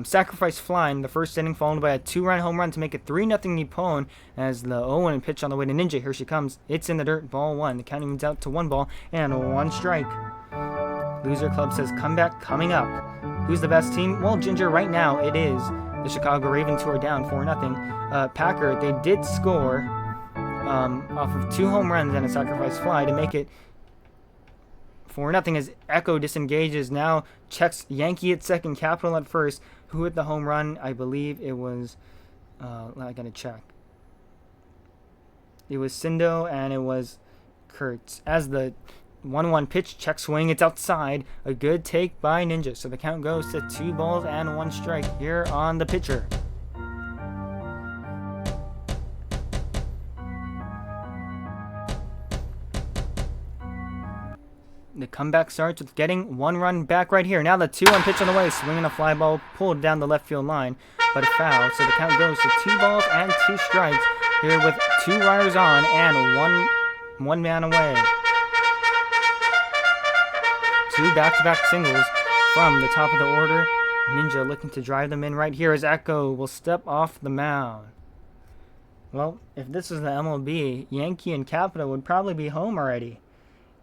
sacrifice fly in the first inning, followed by a 2-run home run to make it 3-0 Nippon as the 0-1 pitch on the way to Nxnjahh. Here she comes. It's in the dirt. Ball 1. The count evens out to 1 ball and 1 strike. Loser Club says comeback coming up. Who's the best team? Well, Ginger, right now it is the Chicago Ravens, who are down 4-0. Packer, they did score off of 2 home runs and a sacrifice fly to make it 4-0 as Echo disengages. Now checks Yankee at second, Capital at first. Who hit the home run? I believe it was, I gotta check. It was Sindo and it was Kurtz. As the 1-1 pitch, check swing, it's outside. A good take by Nxnjahh. So the count goes to 2 balls and 1 strike here on the pitcher. The comeback starts with getting 1 run back right here. Now the 2-1 pitch on the way. Swinging a fly ball pulled down the left field line, but a foul. So the count goes to 2 balls and 2 strikes here with 2 runners on and one man away. 2 back-to-back singles from the top of the order. Nxnjahh looking to drive them in right here as Echo will step off the mound. Well, if this was the MLB, Yankee and Capital would probably be home already.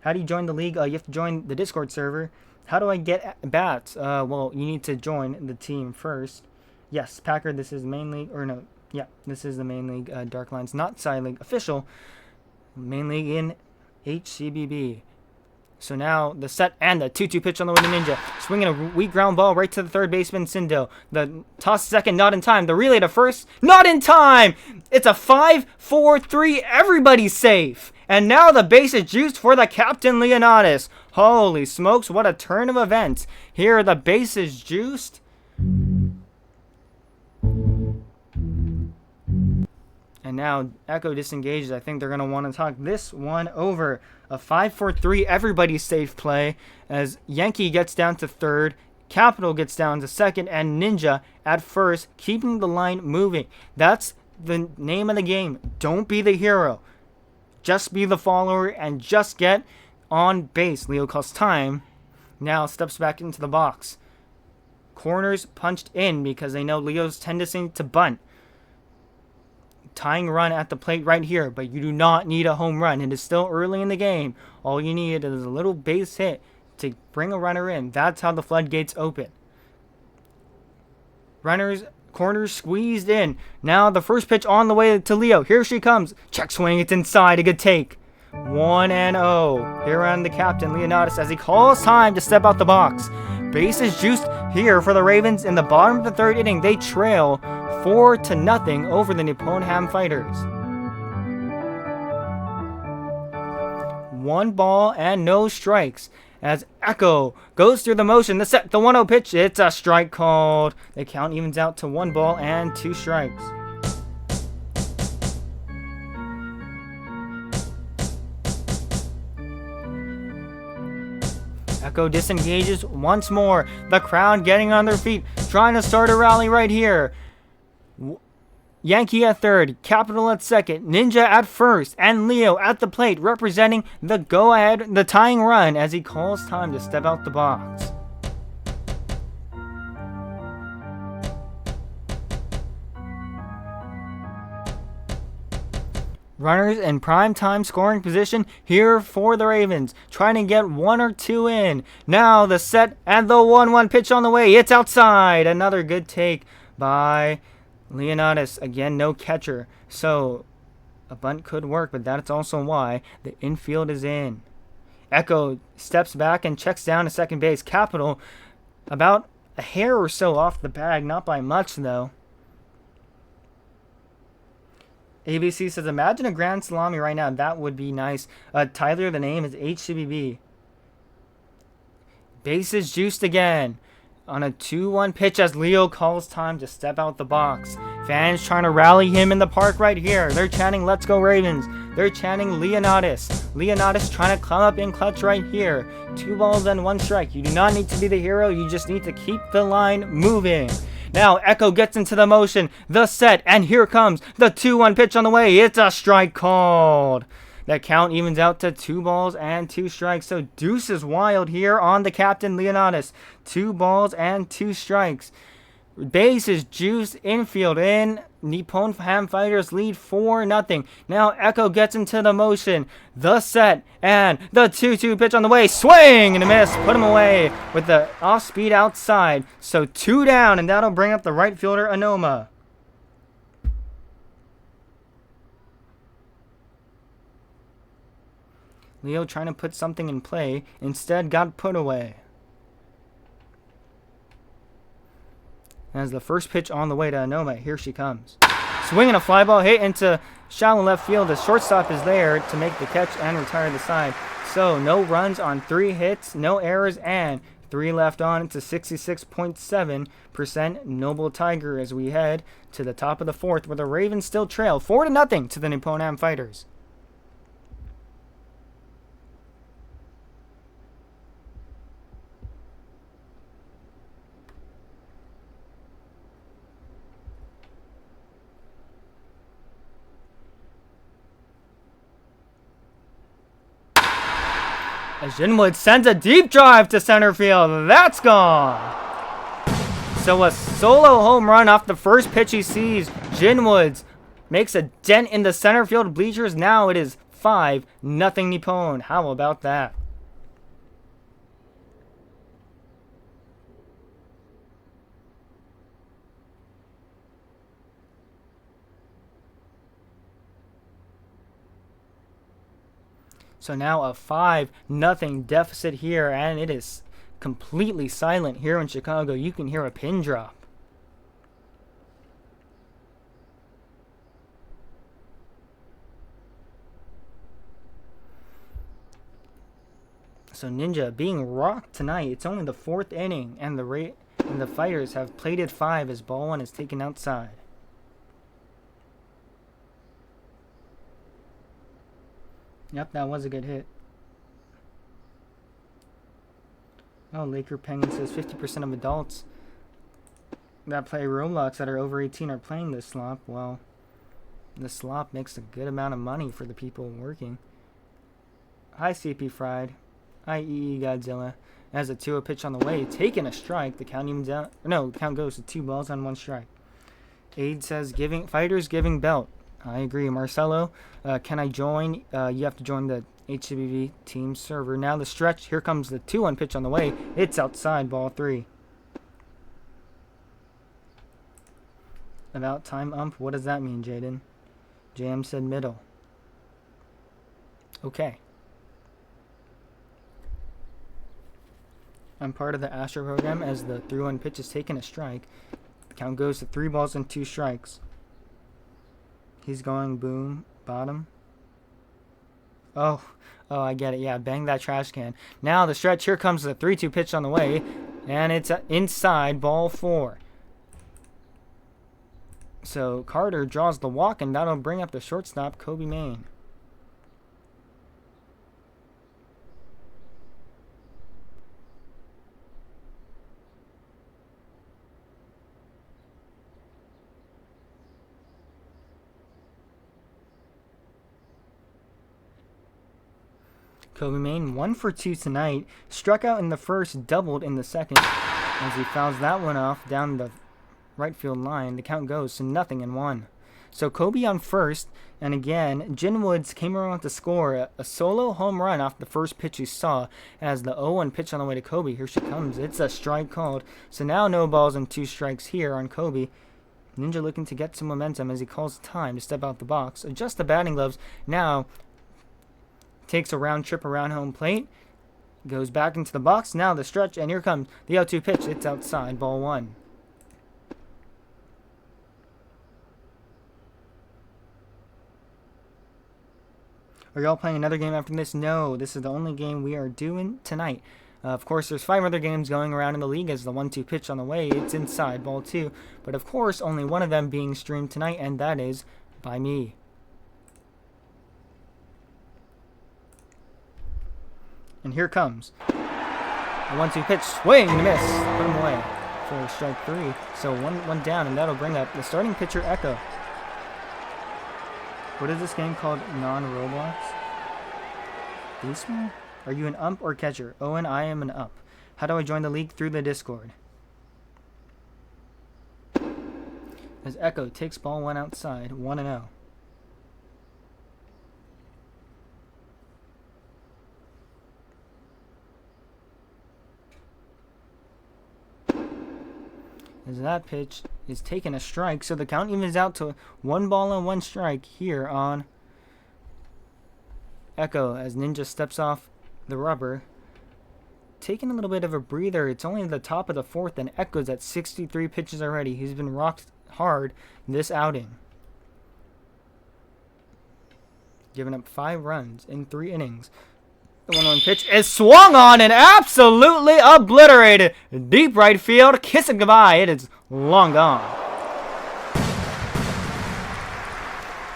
How do you join the league? You have to join the Discord server. How do I get bats? Well, you need to join the team first. Yes, Packer, this is the main league. Or no, yeah, this is the main league. Dark Lines, not Side League. Official. Main league in HCBB. So now the set and the 2-2 pitch on the way to Nxnjahh. Swinging a weak ground ball right to the third baseman, Sindo. The toss second, not in time. The relay to first, not in time. It's a 5-4-3. Everybody's safe. And now the base is juiced for the captain, Leonidas. Holy smokes, what a turn of events. Here the base is juiced. And now Echo disengages. I think they're going to want to talk this one over. A 5-4-3, everybody's safe play as Yankee gets down to third, Capital gets down to second, and Nxnjahh at first, keeping the line moving. That's the name of the game. Don't be the hero. Just be the follower and just get on base. Leo calls time. Now steps back into the box. Corners punched in because they know Leo's tendency to bunt. Tying run at the plate right here, but you do not need a home run. It is still early in the game. All you need is a little base hit to bring a runner in. That's how the floodgates open. Runners, corners squeezed in. Now the first pitch on the way to Leo. Here she comes. Check swing, it's inside. A good take. 1-0. Here on the captain, Leonidas, as he calls time to step out the box. Base is juiced here for the Ravens in the bottom of the third inning. They trail 4-0 over the Nxnjahh Fighters. 1 ball and no strikes as Echo goes through the motion. The 1-0 pitch. It's a strike called. The count evens out to 1 ball and 2 strikes. Echo disengages once more. The crowd getting on their feet, trying to start a rally right here. Yankee at third, Capital at second, Ninja at first, and Leo at the plate representing the go-ahead, the tying run as he calls time to step out the box. Runners in prime time scoring position here for the Ravens, trying to get 1 or 2 in. Now the set and the 1-1 pitch on the way. It's outside. Another good take by Leonidas. Again, no catcher. So a bunt could work, but that's also why the infield is in. Echo steps back and checks down to second base. Capital about a hair or so off the bag, not by much though. ABC says, imagine a grand salami right now. That would be nice. Tyler, the name is HCBB. Bases juiced again on a 2-1 pitch as Leo calls time to step out the box. Fans trying to rally him in the park right here. They're chanting, let's go Ravens. They're chanting Leonidas. Leonidas trying to climb up in clutch right here. 2 balls and 1 strike. You do not need to be the hero. You just need to keep the line moving. Now Echo gets into the motion, the set, and here comes the 2-1 pitch on the way. It's a strike called. That count evens out to 2 balls and 2 strikes. So deuce is wild here on the captain Leonidas. 2 balls and 2 strikes. Bases juice, infield in. Nxnjahh Fighters lead 4-0. Now Echo gets into the motion, the set, and the 2-2 pitch on the way. Swing and a miss. Put him away with the off-speed outside. So 2 down, and that'll bring up the right fielder Anoma. Leo trying to put something in play, instead got put away. As the first pitch on the way to Anoma, here she comes. Swinging a fly ball hit into shallow left field. The shortstop is there to make the catch and retire the side. So no runs on 3 hits, no errors, and 3 left on. It's a 66.7% Noble Tiger as we head to the top of the 4th, where the Ravens still trail 4-0 to the Nxnjahh Fighters. As Jinwood sends a deep drive to center field. That's gone. So a solo home run off the first pitch he sees. Jinwood makes a dent in the center field bleachers. Now it is 5-0 Nippon. How about that? So now a 5-0 deficit here, and it is completely silent here in Chicago. You can hear a pin drop. So Ninja being rocked tonight. It's only the 4th inning, and the Fighters have plated 5 as ball 1 is taken outside. Yep, that was a good hit. Oh, Laker Penguin says 50% of adults that play Roblox that are over 18 are playing this slop. Well, the slop makes a good amount of money for the people working. Hi, CP Fried. Hi, EE Godzilla. As a 2-0 pitch on the way, taking a strike. The count evens out. No, the count goes to 2 balls on 1 strike. Aid says Fighters giving belt. I agree. Marcelo, can I join? You have to join the HCBV team server. Now the stretch. Here comes the 2-1 pitch on the way. It's outside, ball 3. About time, ump. What does that mean, Jaden? JM said middle. Okay. I'm part of the Astro program as the 3-1 pitch is taking a strike. The count goes to 3 balls and 2 strikes. He's going boom, bottom. Oh, I get it. Yeah, bang that trash can. Now the stretch. Here comes the 3-2 pitch on the way. And it's inside, ball 4. So Carter draws the walk, and that'll bring up the shortstop, Kobe Maine. Kobe Maine 1 for 2 tonight. Struck out in the first, doubled in the second. As he fouls that one off down the right field line, the count goes to 0-1. So Kobe on first, and again, Jin Woods came around to score a solo home run off the first pitch he saw as the 0-1 pitch on the way to Kobe. Here she comes. It's a strike called. So now no balls and 2 strikes here on Kobe. Ninja looking to get some momentum as he calls time to step out the box. Adjust the batting gloves. Now takes a round trip around home plate. Goes back into the box. Now the stretch, and here comes the 0-2 pitch. It's outside, ball 1. Are y'all playing another game after this? No, this is the only game we are doing tonight. Of course, there's 5 other games going around in the league as the 1-2 pitch on the way. It's inside, ball 2. But of course, only one of them being streamed tonight, and that is by me. And here comes the 1-2 pitch, swing and a miss, put him away for strike 3. So one down, and that'll bring up the starting pitcher, Echo. What is this game called? Non-Roblox? Baseball? Are you an ump or catcher? Owen, I am an ump. How do I join the league? Through the Discord. As Echo takes ball 1 outside, 1-0. As that pitch is taking a strike, so the count evens out to 1 ball and 1 strike here on Echo as Ninja steps off the rubber. Taking a little bit of a breather. It's only the top of the 4th, and Echo's at 63 pitches already. He's been rocked hard this outing. Giving up 5 runs in 3 innings. The 1-1 pitch is swung on and absolutely obliterated. Deep right field, kiss it goodbye. It is long gone.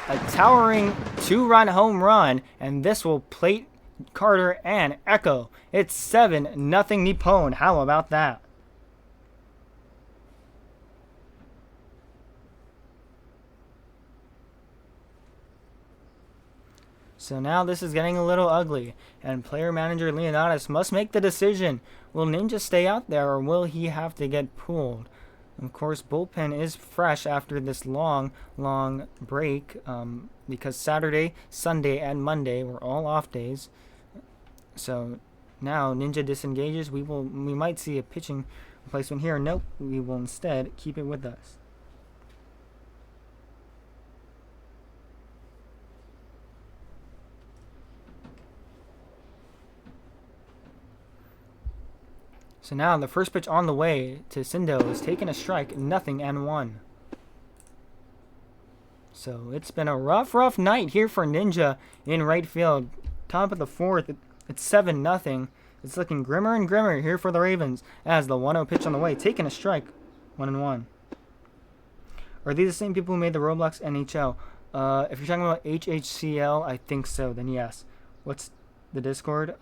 A towering 2-run home run, and this will plate Carter and Echo. It's 7-0 Nippon. How about that? So now this is getting a little ugly, and player manager Leonidas must make the decision. Will Ninja stay out there, or will he have to get pulled? Of course, bullpen is fresh after this long break, because Saturday, Sunday, and Monday were all off days. So now Ninja disengages. We might see a pitching replacement here. Nope, we will instead keep it with us. So now the first pitch on the way to Sindo is taking a strike, 0-1. So it's been a rough night here for Ninja in right field. Top of the 4th, it's 7-0. It's looking grimmer and grimmer here for the Ravens as the 1-0 pitch on the way, taking a strike, 1-1. Are these the same people who made the Roblox NHL? If you're talking about HHCL, I think so, then yes. What's the Discord?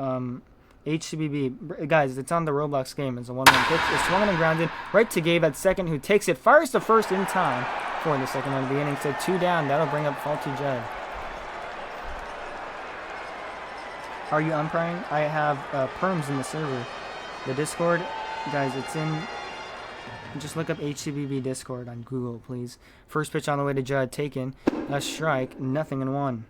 HCBB. Guys, it's on the Roblox game. It's a 1-1 pitch. It's swung and grounded right to Gabe at second, who takes it, fires to first in time for the second run of the inning. So 2 down. That'll bring up Faulty Judd. Are you umpiring? I have perms in the server. The Discord, guys, it's in. Just look up HCBB Discord on Google, please. First pitch on the way to Judd, taken. A strike, 0-1.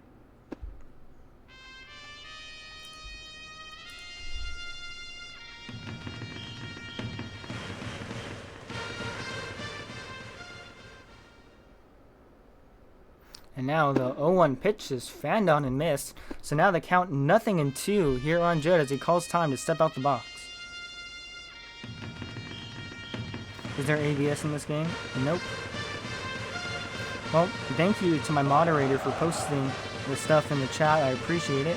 And now the 0-1 pitch is fanned on and missed. So now the count 0-2 here on Judd as he calls time to step out the box. Is there ABS in this game? Nope. Well, thank you to my moderator for posting the stuff in the chat. I appreciate it.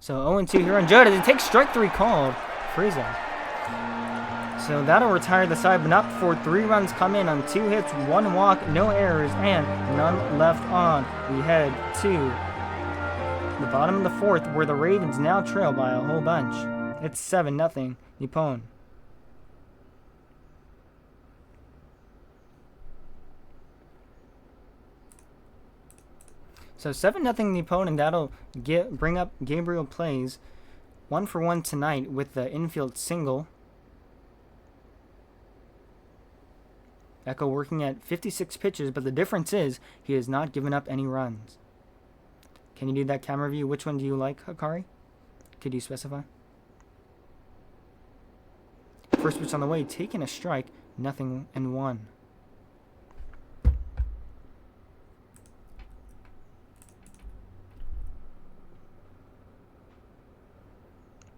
So 0-2 here on Joe. Does it take strike 3 called? Frieza. So that'll retire the side, but not before 3 runs come in on 2 hits, 1 walk, no errors, and none left on. We head to the bottom of the 4th, where the Ravens now trail by a whole bunch. It's 7-0 Nippon. So 7-0 Nippon, and that'll bring up Gabriel plays 1-for-1 tonight with the infield single. Echo working at 56 pitches, but the difference is he has not given up any runs. Can you do that camera view? Which one do you like, Hikari? Could you specify? First pitch on the way, taking a strike, 0-1.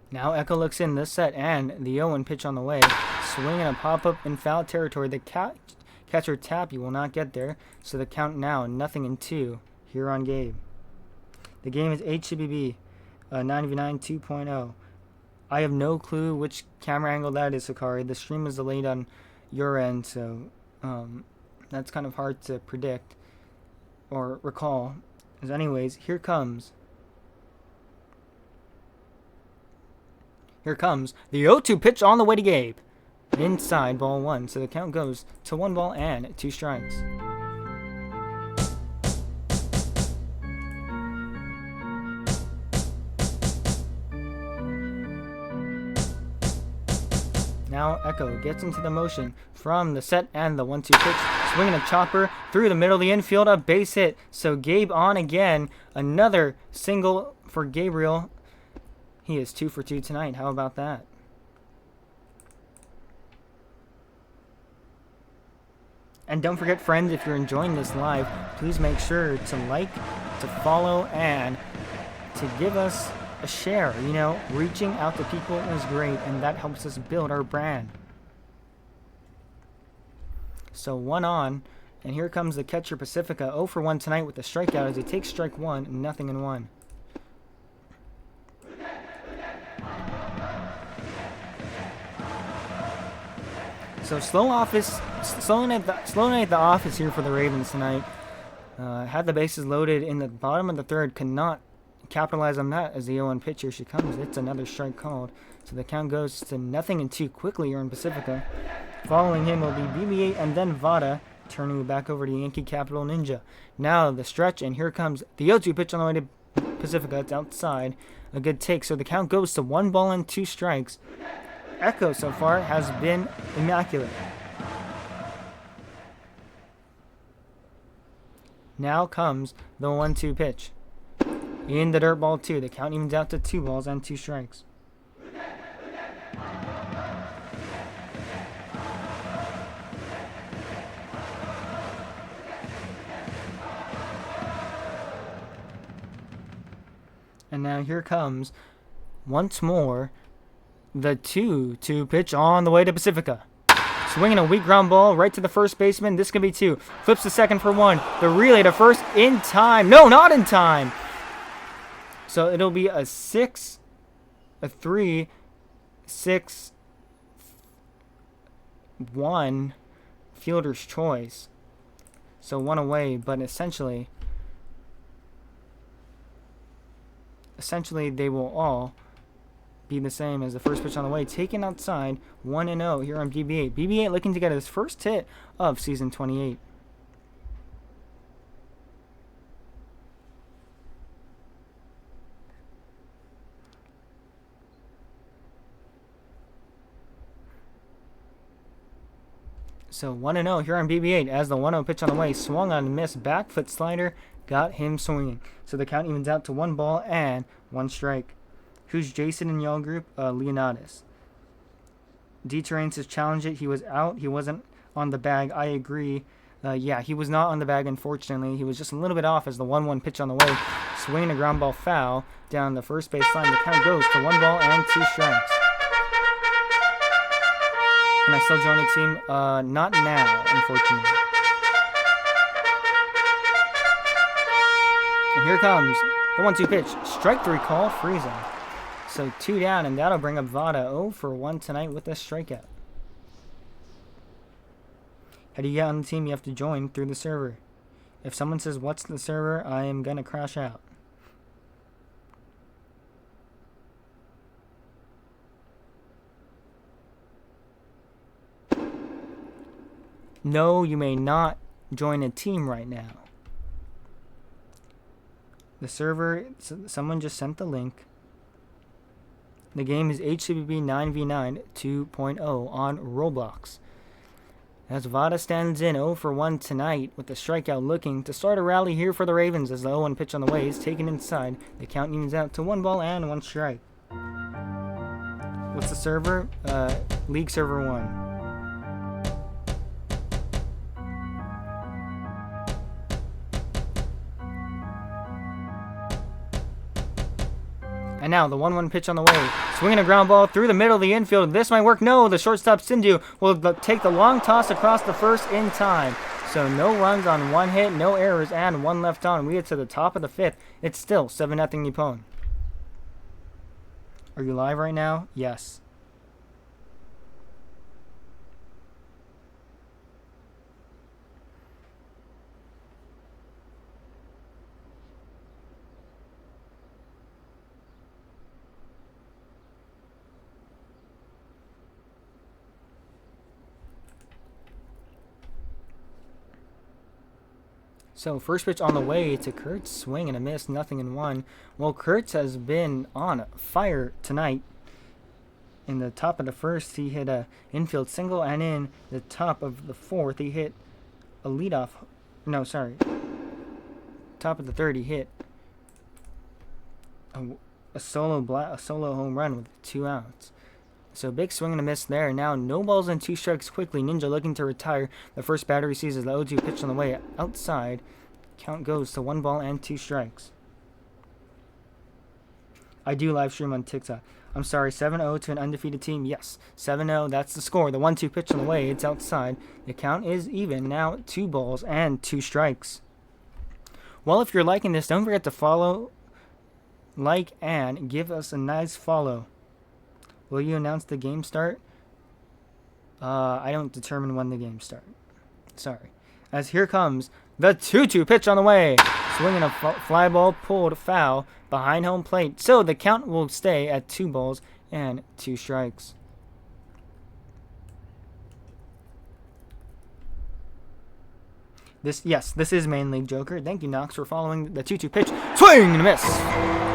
Now Echo looks in this set, and the 0-1 pitch on the way. Swinging a pop-up in foul territory. The catcher Tappy will not get there, so the count now 0-2 here on Gabe. The game is HBB 9v9 2.0. I have no clue which camera angle that is, Hikari. The stream was delayed on your end, so that's kind of hard to predict or recall. As anyways, here comes the 0-2 pitch on the way to Gabe. Inside, ball 1. So the count goes to 1 ball and 2 strikes. Now Echo gets into the motion from the set and the 1-2 pitch. Swinging a chopper through the middle of the infield. A base hit. So Gabe on again. Another single for Gabriel. He is 2 for 2 tonight. How about that? And don't forget, friends, if you're enjoying this live, please make sure to like, to follow, and to give us a share. You know, reaching out to people is great, and that helps us build our brand. So 1 on, and here comes the catcher Pacifica, 0 for 1 tonight with the strikeout as he takes strike 1, 0-1. So slowing at the office here for the Ravens tonight. Had the bases loaded in the bottom of the 3rd, could not capitalize on that as the 0-1 pitch. Here she comes. It's another strike called. So the count goes to 0-2 quickly here in Pacifica. Following him will be BB-8 and then Vada, turning it back over to Yankee Capital Ninja. Now the stretch, and here comes the 0-2 pitch on the way to Pacifica. It's outside. A good take. So the count goes to 1 ball and 2 strikes. Echo so far has been immaculate. Now comes the 1-2 pitch. In the dirt ball 2. The count evens out to 2 balls and 2 strikes. And now here comes, once more, the 2-2 pitch on the way to Pacifica. Swinging a weak ground ball right to the first baseman. This can be 2. Flips to second for 1. The relay to first in time. No, not in time. So it'll be a 3, 6, 1 fielder's choice. So 1 away, but essentially they will all be the same as the first pitch on the way. Taken outside, 1-0 here on BB-8. BB-8 looking to get his first hit of season 28. So 1-0 here on BB-8 as the 1-0 pitch on the way. Swung on and missed. Back foot slider got him swinging. So the count evens out to 1 ball and 1 strike. Who's Jason in y'all group? Leonidas. D-Terrain says challenge it. He was out. He wasn't on the bag. I agree. Yeah, he was not on the bag, unfortunately. He was just a little bit off as the 1-1 pitch on the way. Swinging a ground ball foul down the first base line. The count goes to 1 ball and 2 strikes. Can I still join a team? Not now, unfortunately. And here comes the 1-2 pitch. Strike 3 call, freezing. So 2 down, and that'll bring up Vada 0 for 1 tonight with a strikeout. How do you get on the team? You have to join through the server. If someone says, "What's the server?" I am gonna crash out. No, you may not join a team right now. The server, someone just sent the link. The game is HCBB 9v9 2.0 on Roblox. As Vada stands in 0 for 1 tonight with a strikeout, looking to start a rally here for the Ravens as the 0-1 pitch on the way is taken inside. The count evens out to 1 ball and 1 strike. What's the server? League Server 1. And now the 1-1 pitch on the way. Swinging a ground ball through the middle of the infield. This might work. No, the shortstop Nxnjahh will take the long toss across the first in time. So no runs on 1 hit, no errors, and 1 left on. We get to the top of the 5th. It's still 7-0 Nippon. Are you live right now? Yes. So first pitch on the way to Kurtz, swing and a miss, 0-1. Well, Kurtz has been on fire tonight. In the top of the 1st, he hit a infield single, and in the top of the 4th, he hit a leadoff. No, sorry. Top of the 3rd, he hit a solo home run with 2 outs. So big swing and a miss there. Now no balls and 2 strikes quickly. Nxnjahh looking to retire. The first batter he sees is the 0-2 pitch on the way outside. Count goes to 1 ball and 2 strikes. I do live stream on TikTok. I'm sorry, 7-0 to an undefeated team. Yes, 7-0, that's the score. The 1-2 pitch on the way, it's outside. The count is even. Now 2 balls and 2 strikes. Well, if you're liking this, don't forget to follow, like, and give us a nice follow. Will you announce the game start? I don't determine when the game starts. Sorry. As here comes the 2-2 pitch on the way. Swinging a fly ball pulled foul behind home plate. So the count will stay at 2 balls and 2 strikes. This is Main League Joker. Thank you, Knox, for following the 2-2 pitch. Swing and a miss.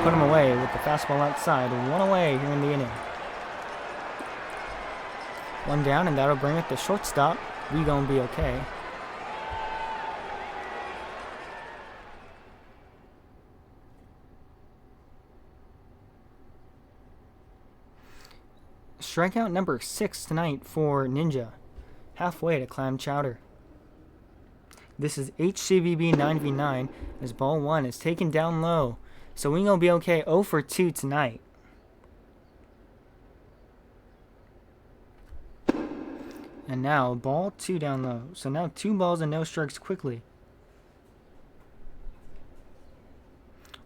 Put him away with the fastball outside. 1 away here in the inning. 1 down, and that'll bring it to shortstop. We gonna be okay. Strikeout number 6 tonight for Nxnjahh. Halfway to clam chowder. This is HCBB 9v9 as ball 1 is taken down low. So we gonna be okay. 0 for 2 tonight. And now ball 2 down low. So now 2 balls and no strikes quickly.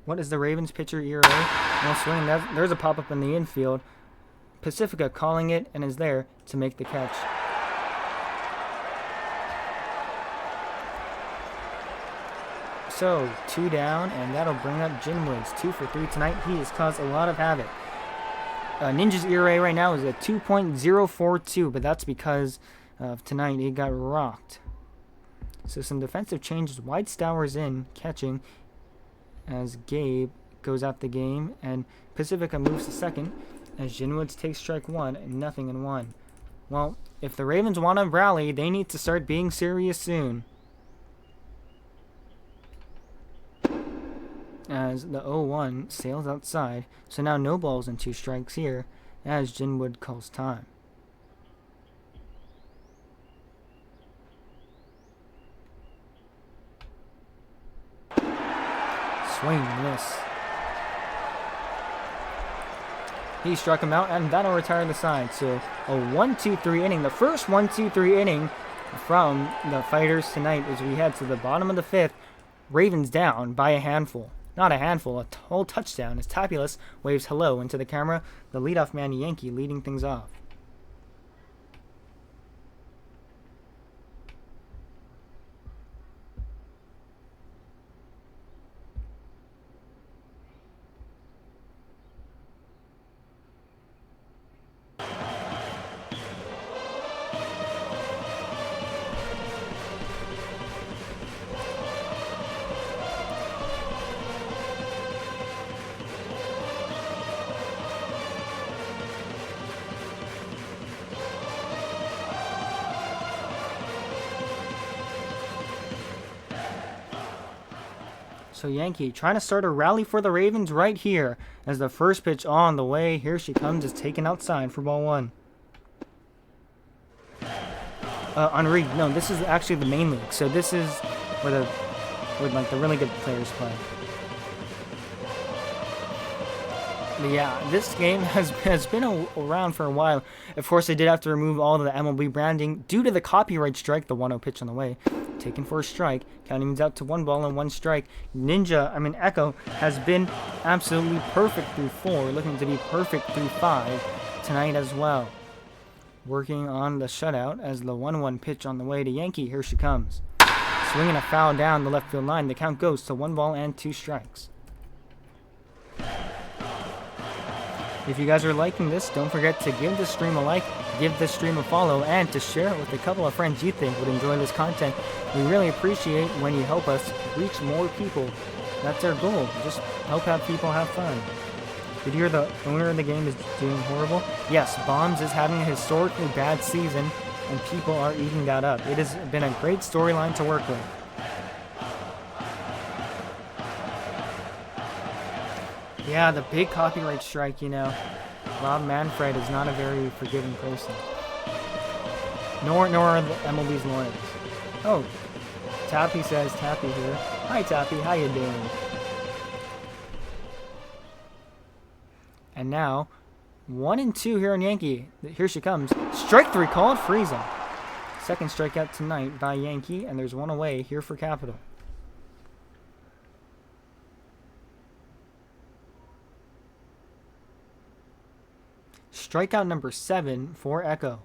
What is the Ravens pitcher ERA? No swing. There's a pop-up in the infield. Pacifica calling it and is there to make the catch. So 2 down, and that'll bring up Jinwood's 2 for 3 tonight. He has caused a lot of havoc. Nxnjahh's ERA right now is at 2.042, but that's because of tonight it got rocked. So some defensive changes. White Stowers in catching as Gabe goes out the game, and Pacifica moves to second as Jinwoods takes strike 1, 0-1. Well, if the Ravens want to rally, they need to start being serious soon. As the 0-1 sails outside, so now no balls and 2 strikes here as Jinwood calls time. Swing and miss. He struck him out, and that'll retire the side. So a 1-2-3 inning. The first 1-2-3 inning from the Fighters tonight as we head to the bottom of the 5th. Ravens down by a handful. Not a handful, a whole touchdown as Tapulus waves hello into the camera. The leadoff man Yankee leading things off. So Yankee trying to start a rally for the Ravens right here as the first pitch on the way. Here she comes, is taken outside for ball 1. Henri, no, this is actually the main league. So this is where like the really good players play. But yeah, this game has been around for a while. Of course, they did have to remove all of the MLB branding due to the copyright strike. The 1-0 pitch on the way. Taken for a strike. Counting out to 1 ball and 1 strike. Echo has been absolutely perfect through 4. Looking to be perfect through 5 tonight as well. Working on the shutout as the 1-1 pitch on the way to Yankee. Here she comes. Swinging a foul down the left field line. The count goes to 1 ball and 2 strikes. If you guys are liking this, don't forget to give this stream a like, give this stream a follow, and to share it with a couple of friends you think would enjoy this content. We really appreciate when you help us reach more people. That's our goal. Just help out people have fun. Did you hear the owner of the game is doing horrible? Yes, Bombs is having a historically bad season, and people are eating that up. It has been a great storyline to work with. Yeah, the big copyright strike, you know. Rob Manfred is not a very forgiving person. Nor are the MLB's lawyers. Oh, Tappy says, Tappy here. Hi, Tappy, how you doing? And now, 1-2 here on Yankee. Here she comes. Strike 3 called, Frieza. Second strikeout tonight by Yankee, and there's 1 away here for Capital. Strikeout number 7 for Echo.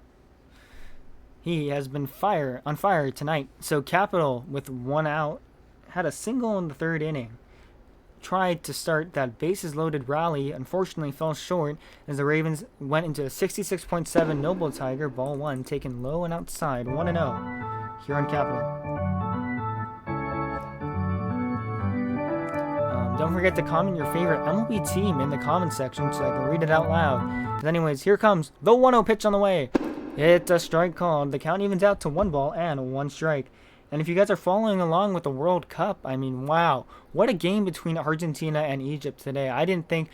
He has been on fire tonight. So Capital, with 1 out, had a single in the 3rd inning. Tried to start that bases-loaded rally, unfortunately fell short as the Ravens went into a 66.7 Noble Tiger, ball 1, taken low and outside, 1-0 here on Capital. Don't forget to comment your favorite MLB team in the comment section so I can read it out loud. But anyways, here comes the 1-0 pitch on the way. It's a strike called. The count evens out to 1 ball and 1 strike. And if you guys are following along with the World Cup, I mean, wow. What a game between Argentina and Egypt today. I didn't think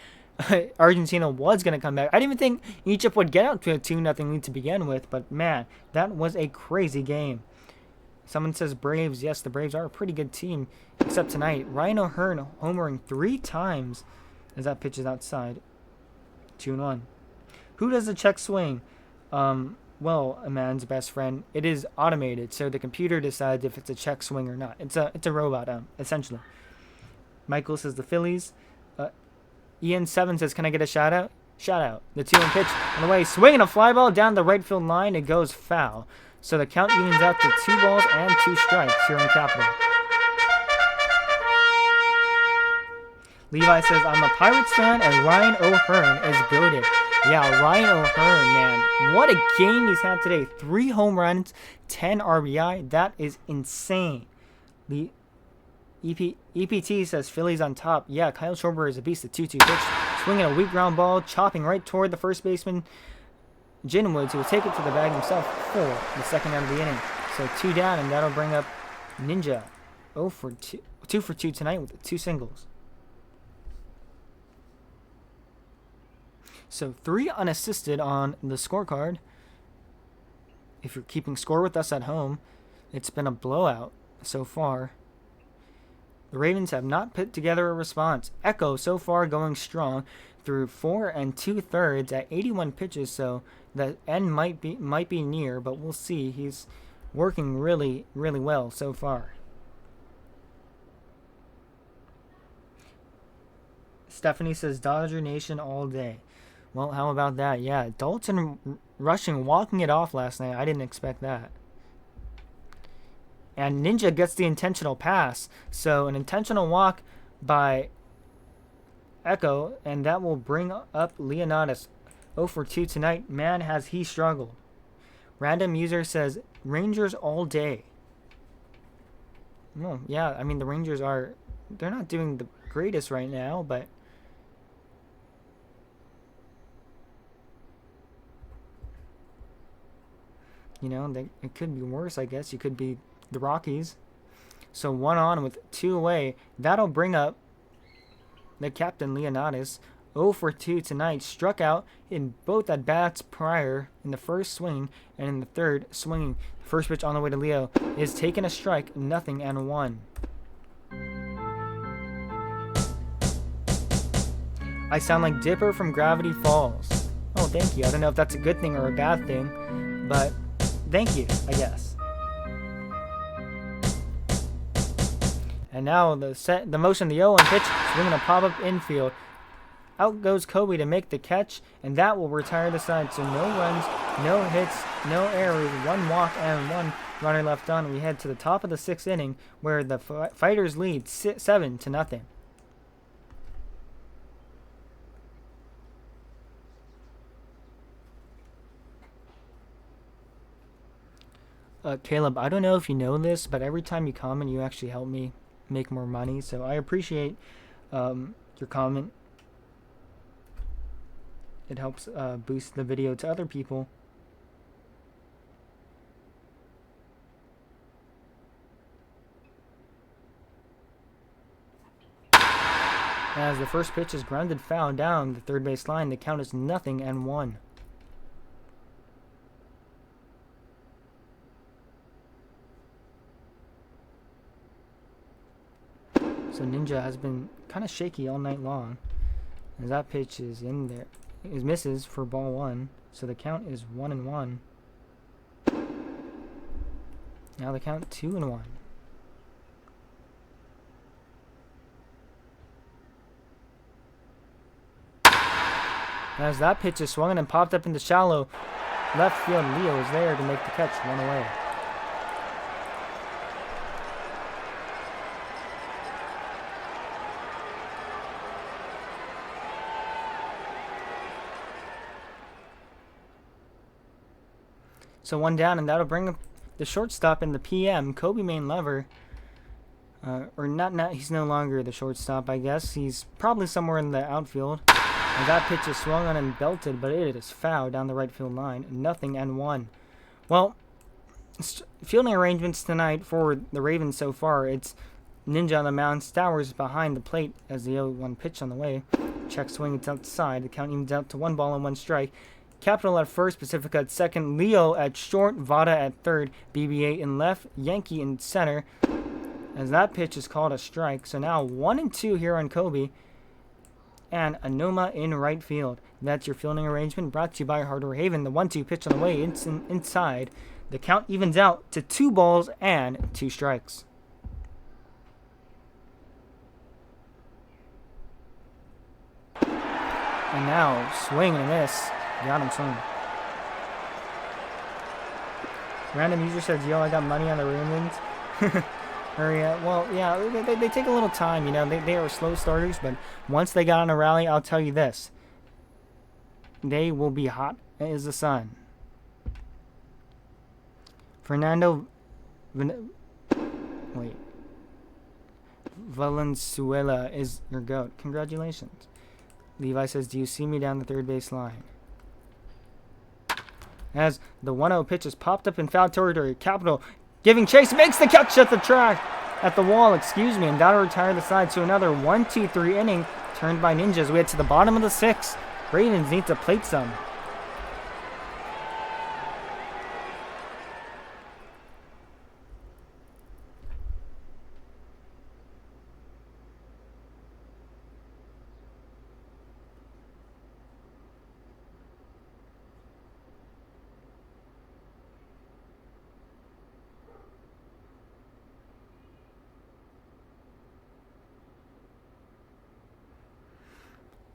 Argentina was going to come back. I didn't even think Egypt would get out to a 2-0 lead to begin with. But man, that was a crazy game. Someone says Braves. Yes, the Braves are a pretty good team. Except tonight, Ryan O'Hearn homering 3 times as that pitch is outside. 2-1. Who does the check swing? Well, a man's best friend. It is automated, so the computer decides if it's a check swing or not. It's a robot, essentially. Michael says the Phillies. Ian7 says, can I get a shout out? Shout out. The 2-1 pitch on the way. Swinging a fly ball down the right field line. It goes foul. So the count evens out to 2 balls and 2 strikes here on Capital. Levi says, I'm a Pirates fan and Ryan O'Hearn is goated. Yeah, Ryan O'Hearn, man. What a game he's had today. 3 home runs, 10 RBI. That is insane. The EPT says Phillies on top. Yeah, Kyle Schwarber is a beast. The 2-2 pitch. Swinging a weak ground ball, chopping right toward the first baseman, Jinwoods, who will take it to the bag himself for the 2nd out of the inning. So 2 down, and that'll bring up Ninja 2 for 2 tonight with the 2 singles. So 3 unassisted on the scorecard. If you're keeping score with us at home, it's been a blowout so far. The Ravens have not put together a response. Echo so far going strong through 4 2/3 at 81 pitches, so the end might be near, but we'll see. He's working really well so far. Stephanie says Dodger Nation all day. Well, how about that? Yeah, Dalton rushing, walking it off last night. I didn't expect that. And Ninja gets the intentional pass. So an intentional walk by Echo, and that will bring up Leonidas. 0 for 2 tonight. Man, has he struggled. Random user says Rangers all day. Well, yeah, I mean the Rangers they're not doing the greatest right now, but you know, it could be worse, I guess. You could be the Rockies. So 1 on with 2 away. That'll bring up the captain, Leonidas. 0 for 2 tonight. Struck out in both at bats prior in the first swing and in the third swinging. The first pitch on the way to Leo is taking a strike, 0-1. I sound like Dipper from Gravity Falls. Oh, thank you. I don't know if that's a good thing or a bad thing, but thank you, I guess. And now the motion, the 0-1 pitch, swinging a pop-up infield. Out goes Kobe to make the catch, and that will retire the side. So no runs, no hits, no errors, 1 walk, and 1 runner left on. We head to the top of the 6th inning, where the Fighters lead 7-0. Caleb, I don't know if you know this, but every time you comment, you actually help me make more money. So I appreciate your comment. It helps boost the video to other people. As the first pitch is grounded foul down the third base line, the count is 0-1. So Ninja has been kind of shaky all night long. As that pitch is in there. It misses for ball 1. So the count is 1-1. Now the count 2-1. As that pitch is swung and popped up into shallow left field, Leo is there to make the catch, 1 away. So 1 down, and that'll bring up the shortstop in the PM, Kobe main lever. Or not, he's no longer the shortstop, I guess. He's probably somewhere in the outfield. And that pitch is swung on and belted, but it is foul down the right field line. 0-1. Well, fielding arrangements tonight for the Ravens so far. It's Ninja on the mound, Stowers behind the plate as the 0-1 pitch on the way. Check swing, it's outside. The count evens out to 1 ball and 1 strike. Capital at first, Pacifica at second, Leo at short, Vada at third, BB-8 in left, Yankee in center. As that pitch is called a strike. So now 1-2 here on Kobe. And Anoma in right field. That's your fielding arrangement brought to you by Hardware Haven. The 1-2 pitch on the way inside. The count evens out to 2 balls and 2 strikes. And now swing and a miss. Got him swing. Random user says, yo, I got money on the Ravens. Hurry up. Well, yeah, they take a little time, you know. They are slow starters, but once they got on a rally, I'll tell you this. They will be hot as the sun. Fernando Valenzuela is your GOAT. Congratulations. Levi says, do you see me down the third base line? As the 1-0 pitch is popped up in foul territory, Capital giving chase, makes the catch at the wall, and that'll retire the side. So another 1-2-3 inning turned by Ninjas. We head to the bottom of the 6th. Ravens need to plate some.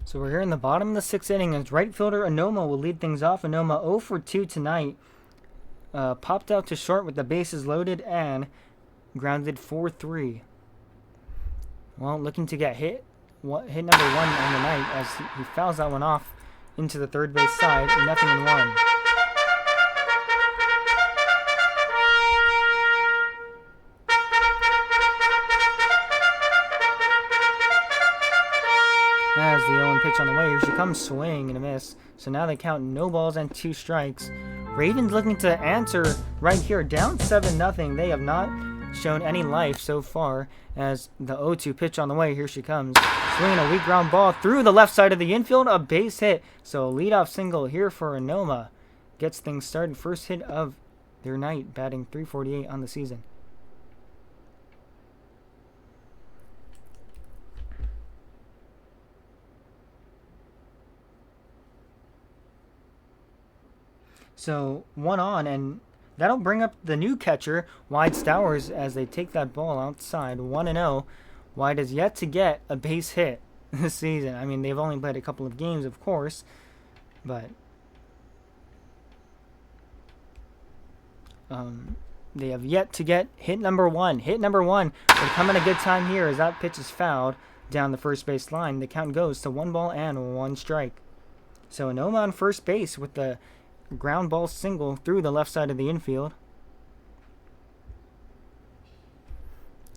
So we're here in the bottom of the 6th inning as right fielder Anoma will lead things off. Anoma 0 for 2 tonight. Popped out to short with the bases loaded and grounded 4-3. Well, looking to get hit number 1 on the night as he fouls that one off into the third base side. 0-1. As the 0-1 pitch on the way, here she comes, swing and a miss. So now they count no balls and 2 strikes. Ravens looking to answer right here, down 7-0. They have not shown any life so far as the 0-2 pitch on the way. Here she comes, swinging a weak ground ball through the left side of the infield, a base hit. So a leadoff single here for Anoma gets things started. First hit of their night, batting .348 on the season. So 1 on, and that'll bring up the new catcher, Wide Stowers, as they take that ball outside. 1-0. Wide has yet to get a base hit this season. I mean, they've only played a couple of games, of course, but they have yet to get hit number 1. Hit number 1 would come at a good time here as that pitch is fouled down the first base line. The count goes to 1 ball and 1 strike. So Anoma on first base with the ground ball single through the left side of the infield.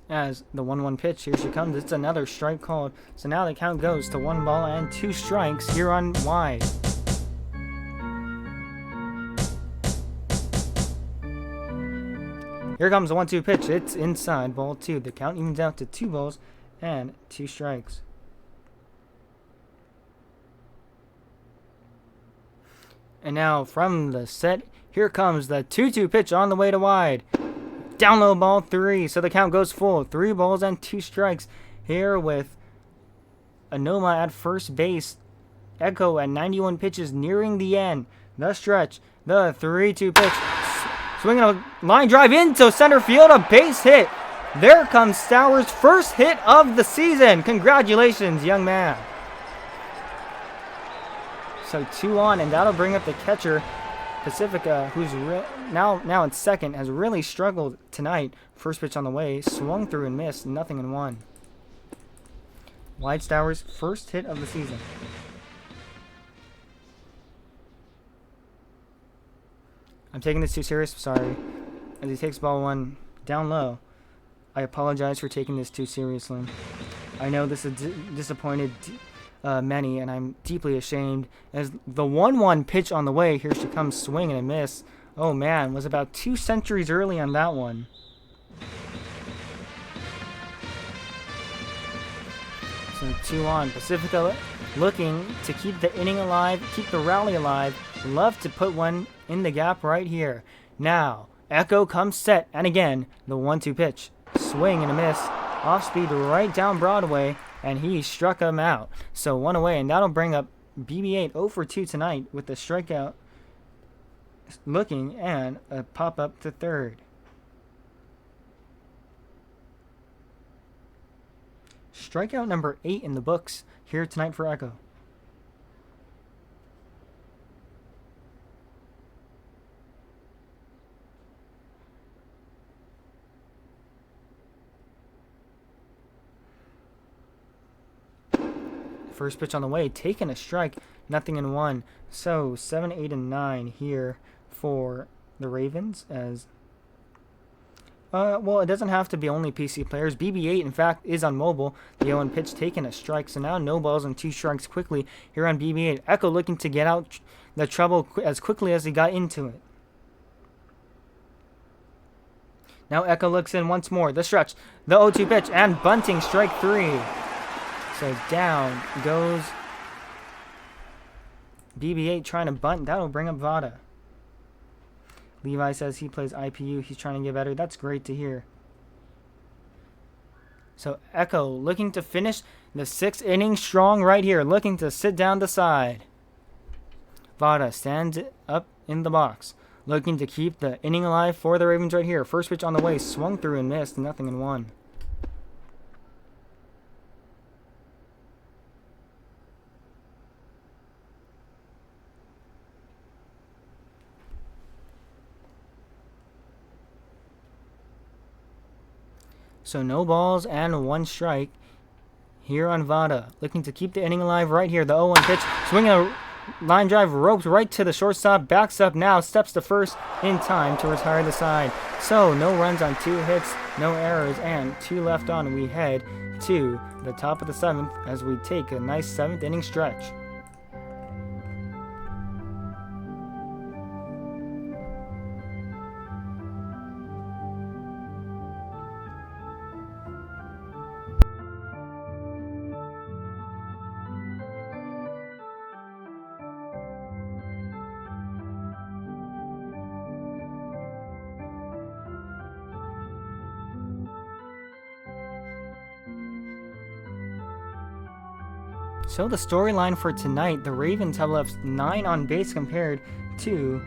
As the 1-1 pitch, here she comes. It's another strike called. So now the count goes to 1 ball and 2 strikes here on Wide. Here comes the 1-2 pitch. It's inside, ball 2. The count evens out to 2 balls and 2 strikes. And now from the set, here comes the 2-2 pitch on the way to Wide. Down low, ball 3. So the count goes full. 3 balls and 2 strikes here with Anoma at first base. Echo at 91 pitches nearing the end. The stretch. The 3-2 pitch. Swinging a line drive into center field. A base hit. There comes Stowers' first hit of the season. Congratulations, young man. So 2 on, and that'll bring up the catcher, Pacifica, who's now in second, has really struggled tonight. First pitch on the way, swung through and missed, 0-1. Wide Stowers' first hit of the season. I'm taking this too serious, sorry. As he takes ball 1 down low. I apologize for taking this too seriously. I know this is disappointed many, and I'm deeply ashamed. As the 1-1 pitch on the way, here she comes, swing and a miss. Oh man, was about 2 centuries early on that one. So 2 on. Pacifica looking to keep the inning alive, keep the rally alive. Love to put one in the gap right here. Now, Echo comes set, and again, the 1-2 pitch. Swing and a miss. Off speed right down Broadway, and he struck him out. So 1 away, and that'll bring up BB8 0 for 2 tonight with the strikeout looking and a pop up to third. Strikeout number 8 in the books here tonight for Echo. First pitch on the way, taking a strike, 0-1. So 7, 8, and 9 here for the Ravens. As well, it doesn't have to be only PC players. BB8, in fact, is on mobile. The 0-1 pitch taking a strike. So now no balls and 2 strikes quickly here on BB8. Echo looking to get out the trouble as quickly as he got into it. Now Echo looks in once more. The stretch, the 0-2 pitch, and bunting, strike 3. So down goes BB8 trying to bunt. That'll bring up Vada. Levi says he plays IPU. He's trying to get better. That's great to hear. So Echo looking to finish the 6th inning strong right here. Looking to sit down the side. Vada stands up in the box. Looking to keep the inning alive for the Ravens right here. First pitch on the way. Swung through and missed. 0-1. So no balls and 1 strike here on Vada. Looking to keep the inning alive right here. The 0-1 pitch. Swinging a line drive, roped right to the shortstop. Backs up now. Steps to first in time to retire the side. So no runs on 2 hits, no errors, and 2 left on. We head to the top of the 7th as we take a nice 7th inning stretch. So the storyline for tonight, the Ravens have left 9 on base compared to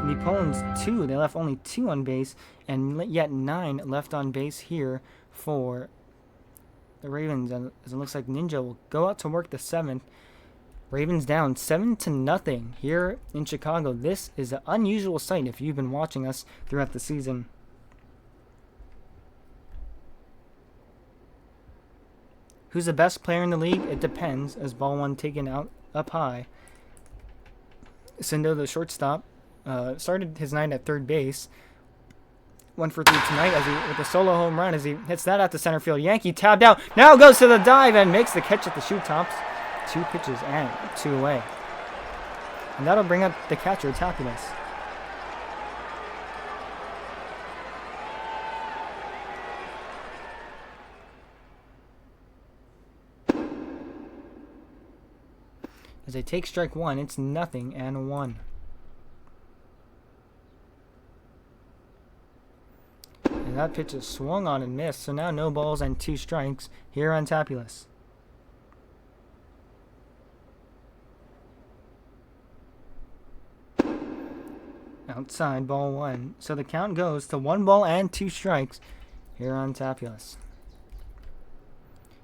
Nippon's 2. They left only 2 on base, and yet 9 left on base here for the Ravens. As it looks like Ninja will go out to work the 7th. Ravens down 7-0 here in Chicago. This is an unusual sight if you've been watching us throughout the season. Who's the best player in the league? It depends, as ball 1 taken out up high. Sindo, the shortstop, started his night at third base. 1 for 3 tonight as he with a solo home run as he hits that out to center field. Yankee tabbed out. Now goes to the dive and makes the catch at the shoe tops. 2 pitches and 2 away. And that'll bring up the catcher's happiness. As they take strike 1, it's 0-1. And that pitch is swung on and missed, so now no balls and 2 strikes here on Tapulus. Outside, ball 1. So the count goes to 1 ball and 2 strikes here on Tapulus.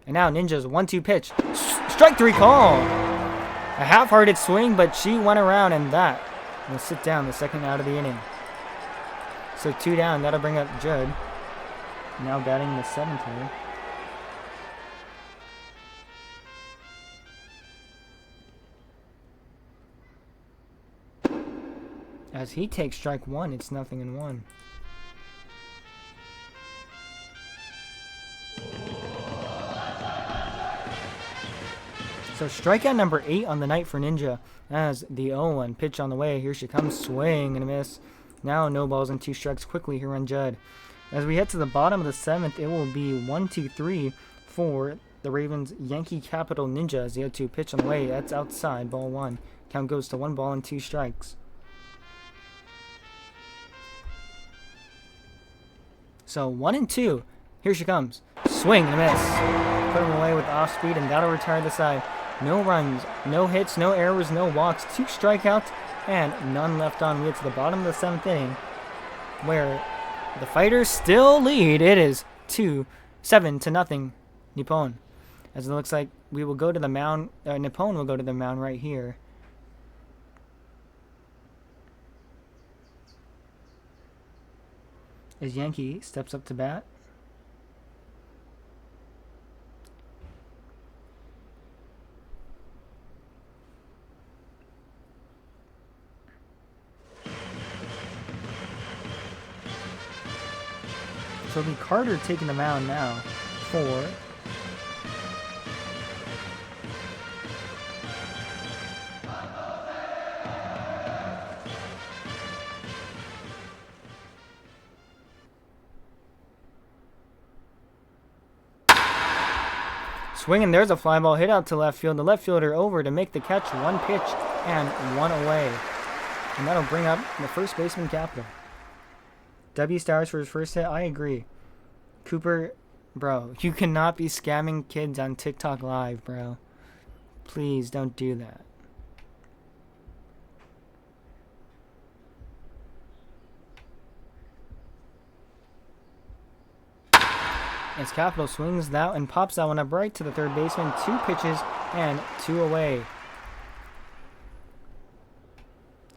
And now Ninja's 1-2 pitch. Strike 3 call! A half-hearted swing, but she went around, and that will sit down the 2nd out of the inning. So 2 down, that'll bring up Judd. Now batting the 7th here. As he takes strike 1, it's 0-1. So strikeout number 8 on the night for Ninja as the 0-1 pitch on the way. Here she comes, swing and a miss. Now no balls and 2 strikes quickly here on Judd. As we head to the bottom of the 7th, it will be 1-2-3 for the Ravens Yankee Capital Ninja as the 0-2 pitch on the way. That's outside, ball 1. Count goes to 1 ball and 2 strikes. So 1 and 2. Here she comes. Swing and a miss. Put him away with off speed, and that'll retire the side. No runs, no hits, no errors, no walks, 2 strikeouts, and none left on. We get to the bottom of the 7th inning, where the Fighters still lead. It is 7-0 Nippon. As it looks like we will go to the mound. Nippon will go to the mound right here. As Yankee steps up to bat. So it'll be Carter taking the mound now for swinging. There's a fly ball hit out to left field. The left fielder over to make the catch. 1 pitch and 1 away. And that'll bring up the first baseman Capital. W Stars for his first hit. I agree. Cooper, bro, you cannot be scamming kids on TikTok Live, bro. Please don't do that. As Capital swings that and pops that one up right to the third baseman. 2 pitches and 2 away.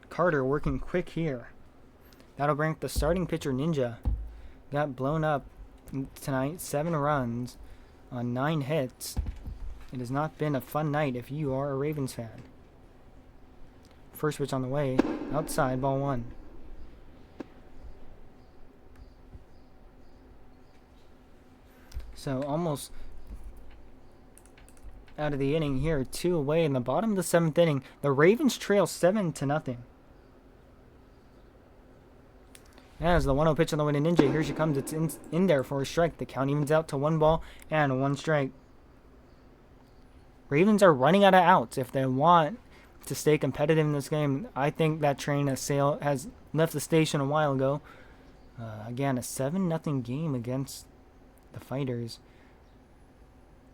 Carter working quick here. That'll bring up the starting pitcher Ninja. got blown up tonight. 7 runs on 9 hits. It has not been a fun night if you are a Ravens fan. First pitch on the way. Outside, ball 1. So almost out of the inning here. 2 away in the bottom of the 7th inning. The Ravens trail 7-0. As the 1-0 pitch on the way to Nxnjahh. Here she comes. It's in there for a strike. The count evens out to 1 ball and 1 strike. Ravens are running out of outs. If they want to stay competitive in this game, I think that train has left the station a while ago. Again, a 7-0 game against the Fighters.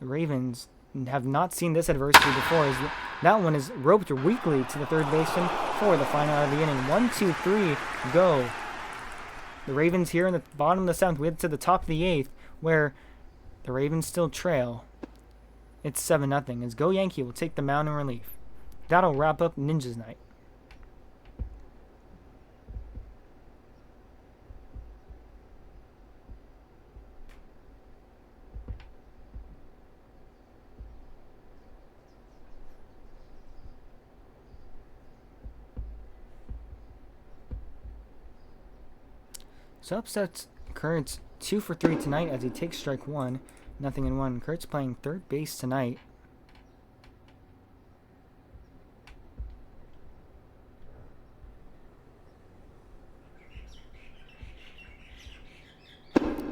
The Ravens have not seen this adversity before. That one is roped weakly to the third baseman for the final out of the inning. 1, 2, 3, go. The Ravens here in the bottom of the 7th. We head to the top of the 8th, where the Ravens still trail. It's 7-0. As Go Yankee will take the mound in relief. That'll wrap up Nxnjahh's night. So upsets Kurtz 2 for 3 tonight as he takes strike 1. 0-1. Kurtz playing third base tonight.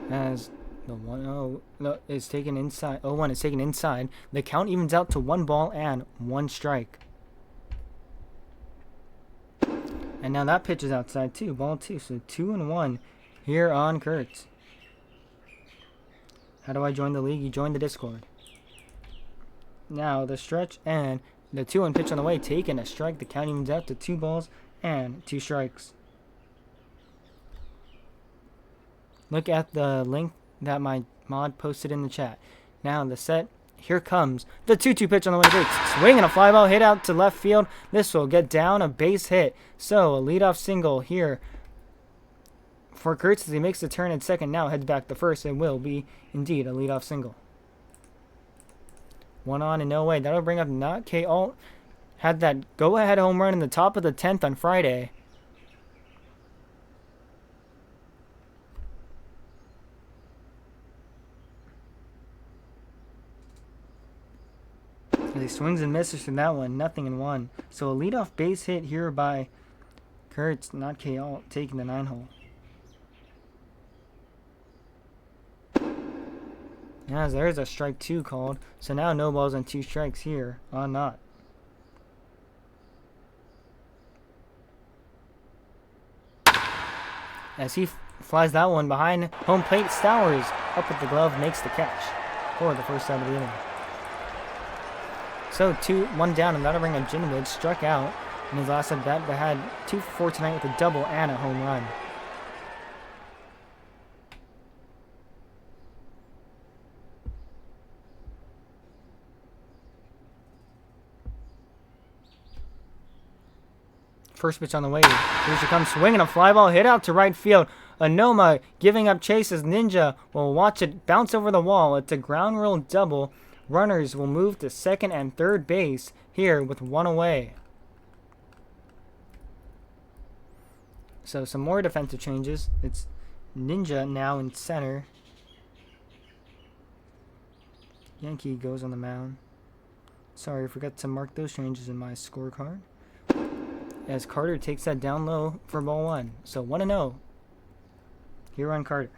As the 1-0 is taken inside. 0-1 is taken inside. The count evens out to 1 ball and 1 strike. And now that pitch is outside too. Ball 2. So 2-1 here on Kurtz. How do I join the league? You join the Discord. Now the stretch and the 2-1 pitch on the way. Taken a strike. The count evens out to 2 balls and 2 strikes. Look at the link that my mod posted in the chat. Now the set. Here comes the 2-2 pitch on the way. Great swing and a fly ball hit out to left field. This will get down a base hit. So a leadoff single here for Kurtz as he makes the turn at second. Now heads back to first. It will be indeed a leadoff single. 1 on and no way. That'll bring up Nxnjahh. Alt had that go-ahead home run in the top of the 10th on Friday. As he swings and misses from that one. 0-1. So a leadoff base hit here by Kurtz. Nxnjahh Alt taking the 9-hole. As there's a strike 2 called. So now no balls and 2 strikes here on Knott. As he flies that one behind home plate, Stowers up with the glove, makes the catch for the first out of the inning. So 2-1 down, and that'll bring up Nxnjahh. Struck out in his last at bat, but had 2 for 4 tonight with a double and a home run. First pitch on the way. Here she comes swinging a fly ball hit out to right field. Anoma giving up chase as Nxnjahh will watch it bounce over the wall. It's a ground rule double. Runners will move to second and third base here with 1 away. So some more defensive changes. It's Nxnjahh now in center. Yankee goes on the mound. Sorry, I forgot to mark those changes in my scorecard. As Carter takes that down low for ball 1. So 1-0 here on Carter.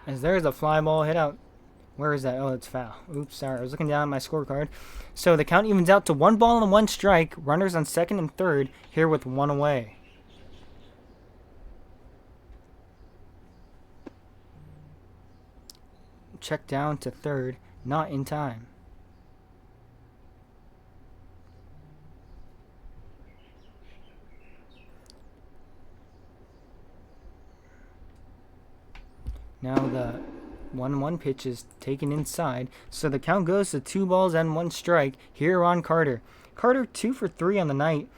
As there's a fly ball hit out. Where is that? Oh, it's foul. Oops, sorry. I was looking down at my scorecard. So the count evens out to 1 ball and 1 strike. Runners on second and third here with 1 away. Check down to third, not in time. Now the 1-1 pitch is taken inside, so the count goes to 2 balls and 1 strike here on Carter. Carter 2 for 3 on the night.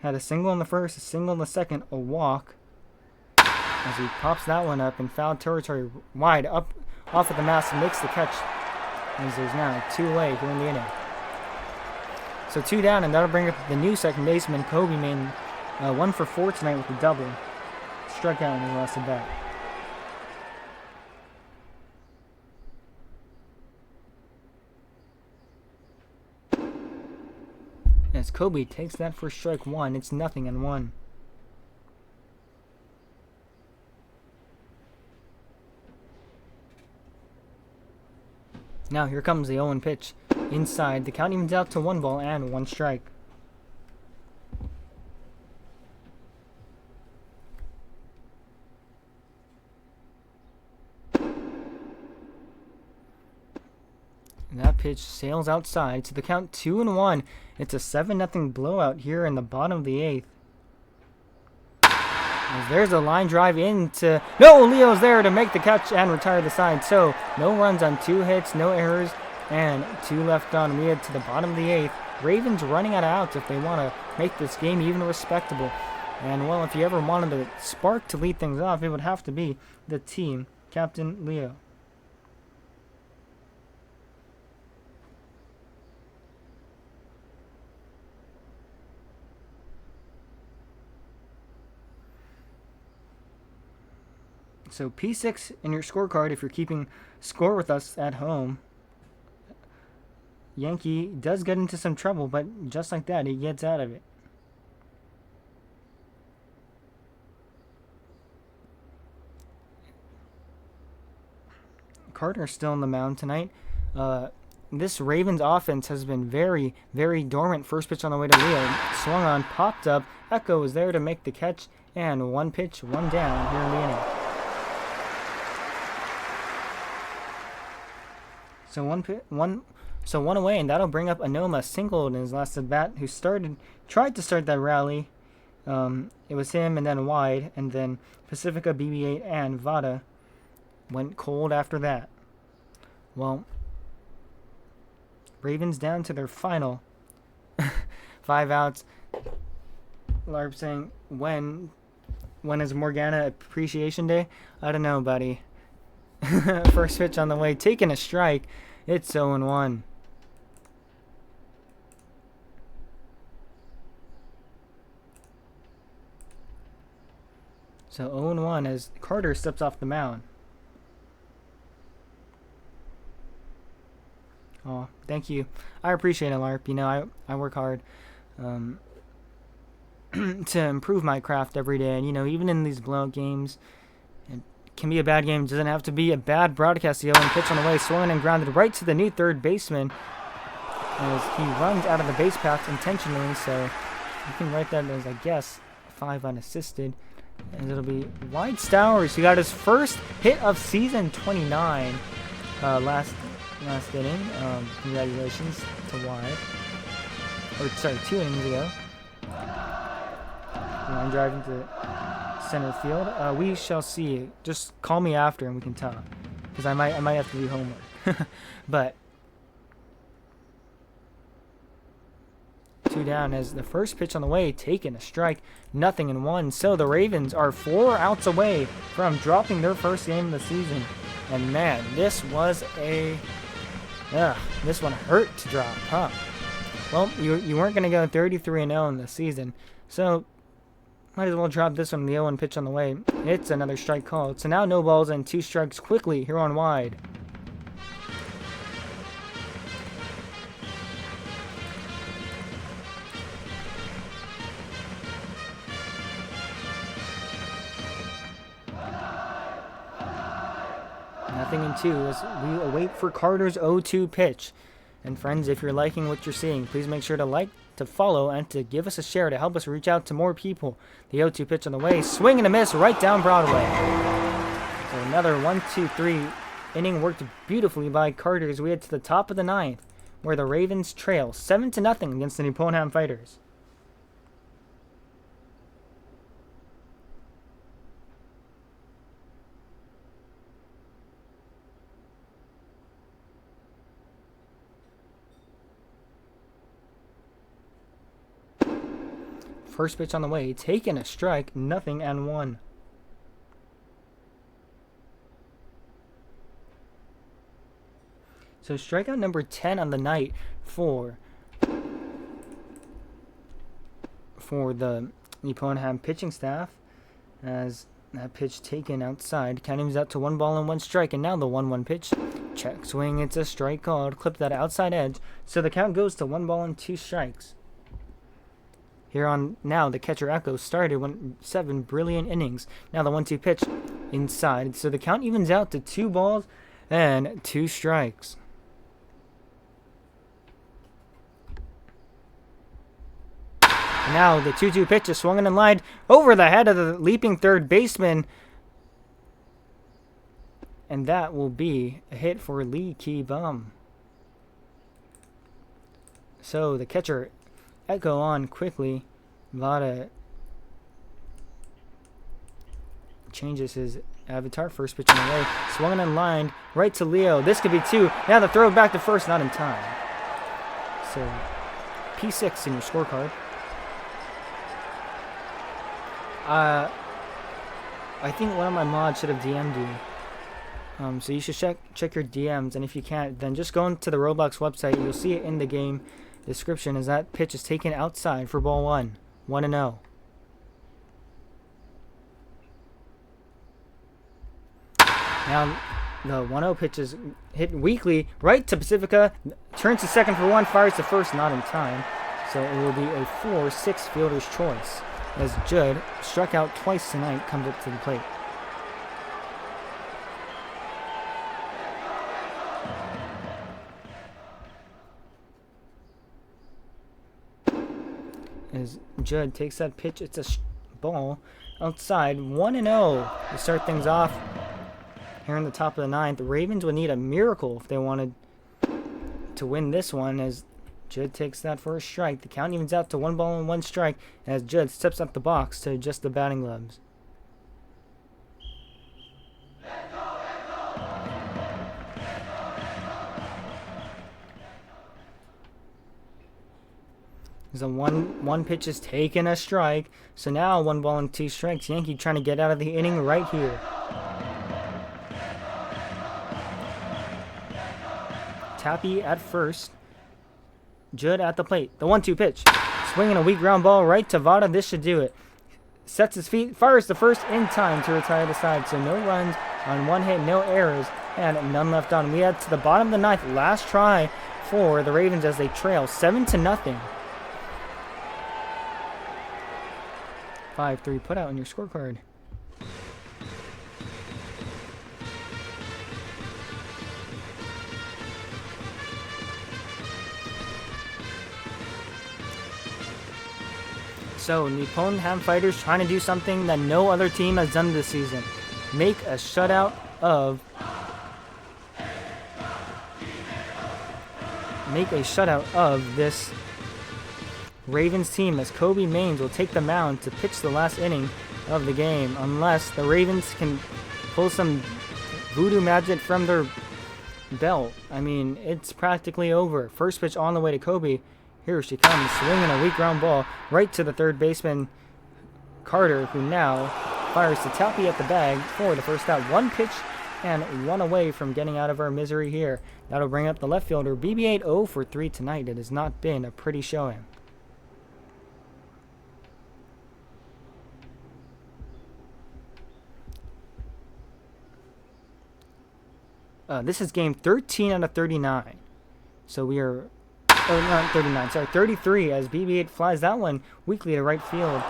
Had a single in the first, a single in the second, a walk. As he pops that one up in foul territory wide up off of the mask and makes the catch. As there's now 2 away here in the inning. So 2 down, and that'll bring up the new second baseman, Kobe Main, 1 for 4 tonight with a double. Struck out in his last at bat. As Kobe takes that for strike 1, it's 0-1. Now here comes the 0-1 pitch. Inside, the count evens out to 1 ball and 1 strike. And that pitch sails outside to the count 2-1. It's a 7-0 blowout here in the bottom of the 8th. As there's a line drive into... No, Leo's there to make the catch and retire the side. So, no runs on 2 hits, no errors, and 2 left on. We head to the bottom of the 8th. Ravens running out of outs if they want to make this game even respectable. And, well, if you ever wanted a spark to lead things off, it would have to be the team, Captain Leo. So P6 in your scorecard if you're keeping score with us at home. Yankee does get into some trouble, but just like that, he gets out of it. Carter's still on the mound tonight. This Ravens offense has been very, very dormant. First pitch on the way to Leo. Swung on, popped up. Echo was there to make the catch. And 1 pitch, 1 down here in the inning. So one away, and that'll bring up Anoma singled in his last at bat, who tried to start that rally. It was him and then wide, and then Pacifica, BB8, and Vada went cold after that. Well, Ravens down to their final 5 outs. LARP saying, when is Morgana Appreciation Day? I don't know, buddy. First pitch on the way, taking a strike. It's 0-1. So 0-1 as Carter steps off the mound. Oh, thank you. I appreciate it, LARP. You know, I work hard to improve my craft every day. And, you know, even in these blowout games, it can be a bad game. It doesn't have to be a bad broadcast. The 0-1 pitch on the way, swung and grounded right to the new third baseman as he runs out of the base path intentionally. So you can write that as, I guess, 5 unassisted. And it'll be Wide Stowers. He got his first hit of season 29 last inning. Congratulations to Wide. Or sorry, 2 innings ago. I'm driving to center field. We shall see. Just call me after and we can talk, because I might have to do homework. But 2 down as the first pitch on the way, taken a strike, 0-1. So the Ravens are 4 outs away from dropping their first game of the season. And man, this was this one hurt to drop, huh? Well, you weren't gonna go 33-0 in the season, so might as well drop this one. The 0-1 pitch on the way. It's another strike called. So now no balls and 2 strikes quickly here on Wide. Nothing in 2 as we await for Carter's 0-2 pitch. And friends, if you're liking what you're seeing, please make sure to like, to follow, and to give us a share to help us reach out to more people. The 0-2 pitch on the way, swing and a miss right down Broadway. So another 1-2-3 inning worked beautifully by Carter as we head to the top of the 9th, where the Ravens trail 7-0 against the Nipponham Fighters. First pitch on the way, taking a strike, 0-1. So strikeout number 10 on the night for the Nipponham pitching staff, as that pitch taken outside. Counting was out to 1-1 strike, and now the 1-1 pitch. Check swing, it's a strike called. Clip that outside edge. So the count goes to 1-2 strikes. Here on now, the catcher Echo started 7 brilliant innings. Now the 1-2 pitch inside. So the count evens out to 2 balls and 2 strikes. Now the 2-2 pitch is swung in line over the head of the leaping third baseman. And that will be a hit for Lee Ki-bum. So the catcher Echo on quickly. Vada changes his avatar. First pitch on the way. Swung in line right to Leo. This could be 2. Now the throw back to first, not in time. So P6 in your scorecard. I think one of my mods should have DM'd you. So you should check your DMs, and if you can't, then just go into the Roblox website. You'll see it in the game description as that pitch is taken outside for ball 1. 1-0. Now the 1-0 pitch is hit weakly right to Pacifica. Turns to second for 1, fires to first, not in time. So it will be a 4-6 fielder's choice, as Judd, struck out twice tonight, comes up to the plate. As Judd takes that pitch, it's a ball outside, 1-0 to start things off here in the top of the 9th. The Ravens would need a miracle if they wanted to win this one, as Judd takes that for a strike. The count evens out to 1-1 strike as Judd steps up the box to adjust the batting gloves. The one pitch is taking a strike. So now 1-2 strikes. Yankee trying to get out of the inning right here. Tappy at first. Judd at the plate. The 1-2 pitch. Swinging a weak ground ball right to Vada. This should do it. Sets his feet. Fires the first in time to retire the side. So no runs on 1 hit, no errors, and none left on. We head to the bottom of the 9th. Last try for the Ravens as they trail 7-0. 5-3 put out on your scorecard. So, Nippon Ham Fighters trying to do something that no other team has done this season. Make a shutout of this Ravens team, as Kobe Maines will take the mound to pitch the last inning of the game, unless the Ravens can pull some voodoo magic from their belt. I mean, it's practically over. First pitch on the way to Kobe. Here she comes, swinging a weak ground ball right to the third baseman, Carter, who now fires to Tappy at the bag for the first out. 1 pitch and 1 away from getting out of our misery here. That'll bring up the left fielder. BB-8 0 for 3 tonight. It has not been a pretty showing. This is game 13 out of 39. So we are... Oh, not 39. Sorry, 33 as BB-8 flies that one weakly to right field.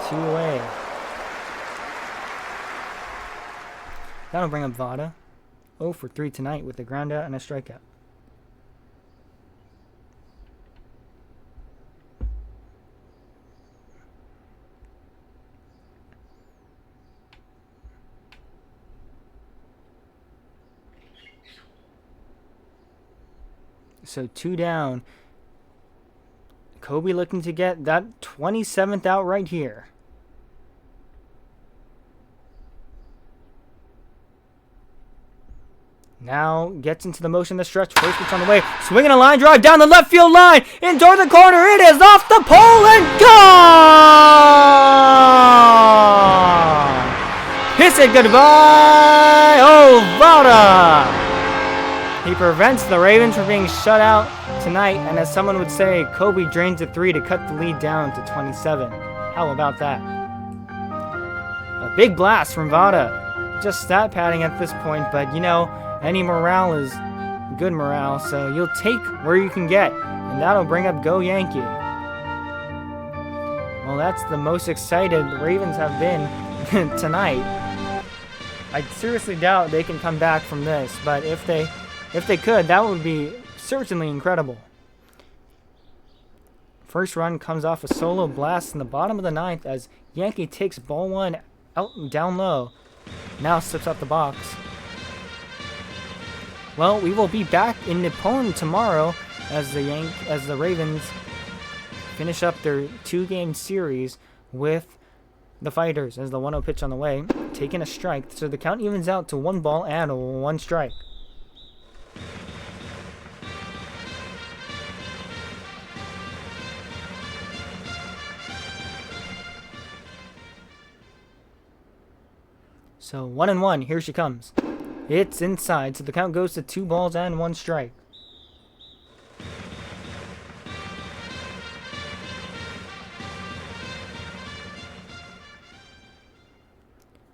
2 away. That'll bring up Vada. 0 for 3 tonight with a ground out and a strikeout. So 2 down. Kobe looking to get that 27th out right here. Now gets into the motion, the stretch. First pitch on the way. Swinging a line drive down the left field line. Into the corner. It is off the pole and gone. Kiss it goodbye. Ovada. He prevents the Ravens from being shut out tonight. And as someone would say, Kobe drains a 3 to cut the lead down to 27. How about that? A big blast from Vada. Just stat padding at this point, but you know, any morale is good morale, so you'll take where you can get, and that'll bring up Go Yankee. Well, that's the most excited the Ravens have been tonight. I seriously doubt they can come back from this, but if they could, that would be certainly incredible. First run comes off a solo blast in the bottom of the 9th as Yankee takes ball 1 out down low. Now slips out the box. Well, we will be back in Nippon tomorrow as the Ravens finish up their 2-game series with the Fighters as the 1-0 pitch on the way, taking a strike. So the count evens out to 1 ball and 1 strike. So 1-1, here she comes. It's inside, so the count goes to 2 balls and 1 strike.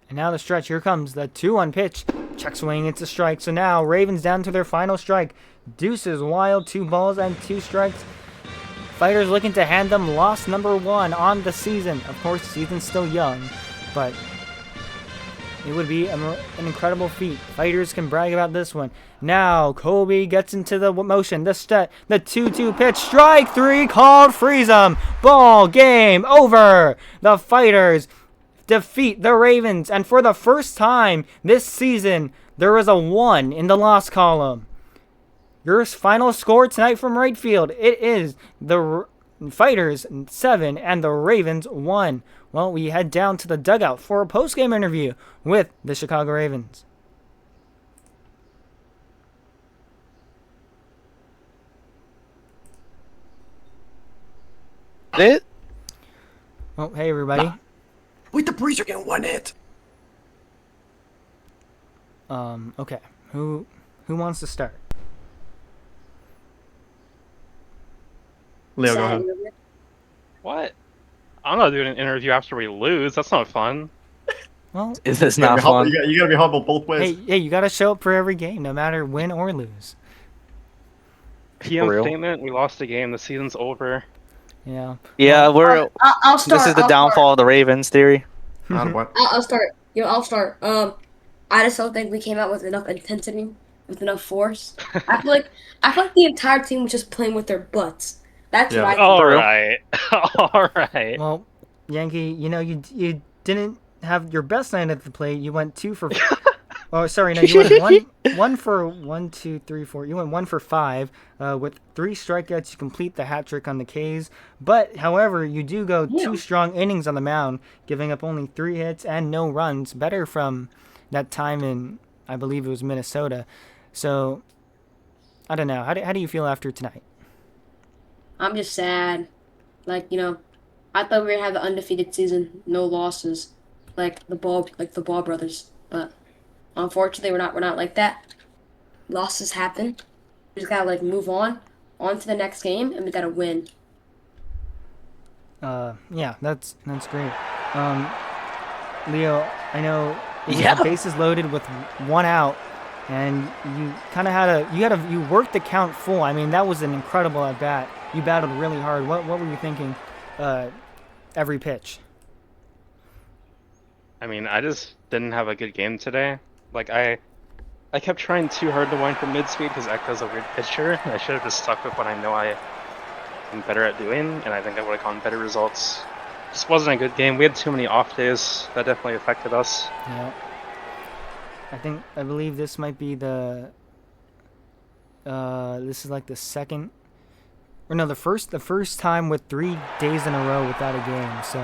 And now the stretch, here comes the 2-1 pitch. Check swing, it's a strike. So now Ravens down to their final strike. Deuces wild, 2 balls and 2 strikes. Fighters looking to hand them loss number 1 on the season. Of course, the season's still young, but it would be an incredible feat. Fighters can brag about this one. Now, Kobe gets into the motion. The 2-2 pitch. Strike 3 called. Freeze 'em. Ball game over. The Fighters defeat the Ravens. And for the first time this season, there is a 1 in the loss column. Your final score tonight from right field. It is the Fighters 7 and the Ravens 1. Well, we head down to the dugout for a post-game interview with the Chicago Ravens. It? Oh, hey everybody. Wait, the Breeze are getting 1 hit. Okay. Who wants to start? Leo, go ahead. What? I'm not doing an interview after we lose. That's not fun. Well, Is this not fun? You gotta be humble both ways. hey, you gotta show up for every game, no matter win or lose. PM real? statement, we lost the game. The season's over. Yeah. Yeah, I'll start. this is the downfall of the Ravens theory. What? I'll start. I'll start. I just don't think we came out with enough intensity, with enough force. I feel like the entire team was just playing with their butts. That's Yeah. what I think. All right. All right. Well, Yankee, you know, you didn't have your best night at the plate. You went 2 for... oh, sorry, no, you went one for 1, 2, 3, 4. You went 1 for 5 with 3 strikeouts to complete the hat trick on the K's. But, however, you do go 2 strong innings on the mound, giving up only 3 hits and no runs. Better from that time in, I believe it was Minnesota. So, I don't know. How do you feel after tonight? I'm just sad. Like, I thought we were gonna have the undefeated season, no losses, like the Ball brothers. But unfortunately, we're not like that. Losses happen. We just gotta move on to the next game, and we gotta win. Yeah, that's great. Leo, I know it was Yeah. the bases loaded with 1 out, and you kind of you worked the count full. I mean, that was an incredible at bat. You battled really hard. What were you thinking? Every pitch. I mean, I just didn't have a good game today. Like, I kept trying too hard to wind for mid-speed because Echo's a weird pitcher. I should have just stuck with what I know I'm better at doing, and I think I would have gotten better results. Just wasn't a good game. We had too many off days. That definitely affected us. Yeah. I believe this might be the. This is like the second, or no, the first time with 3 days in a row without a game. So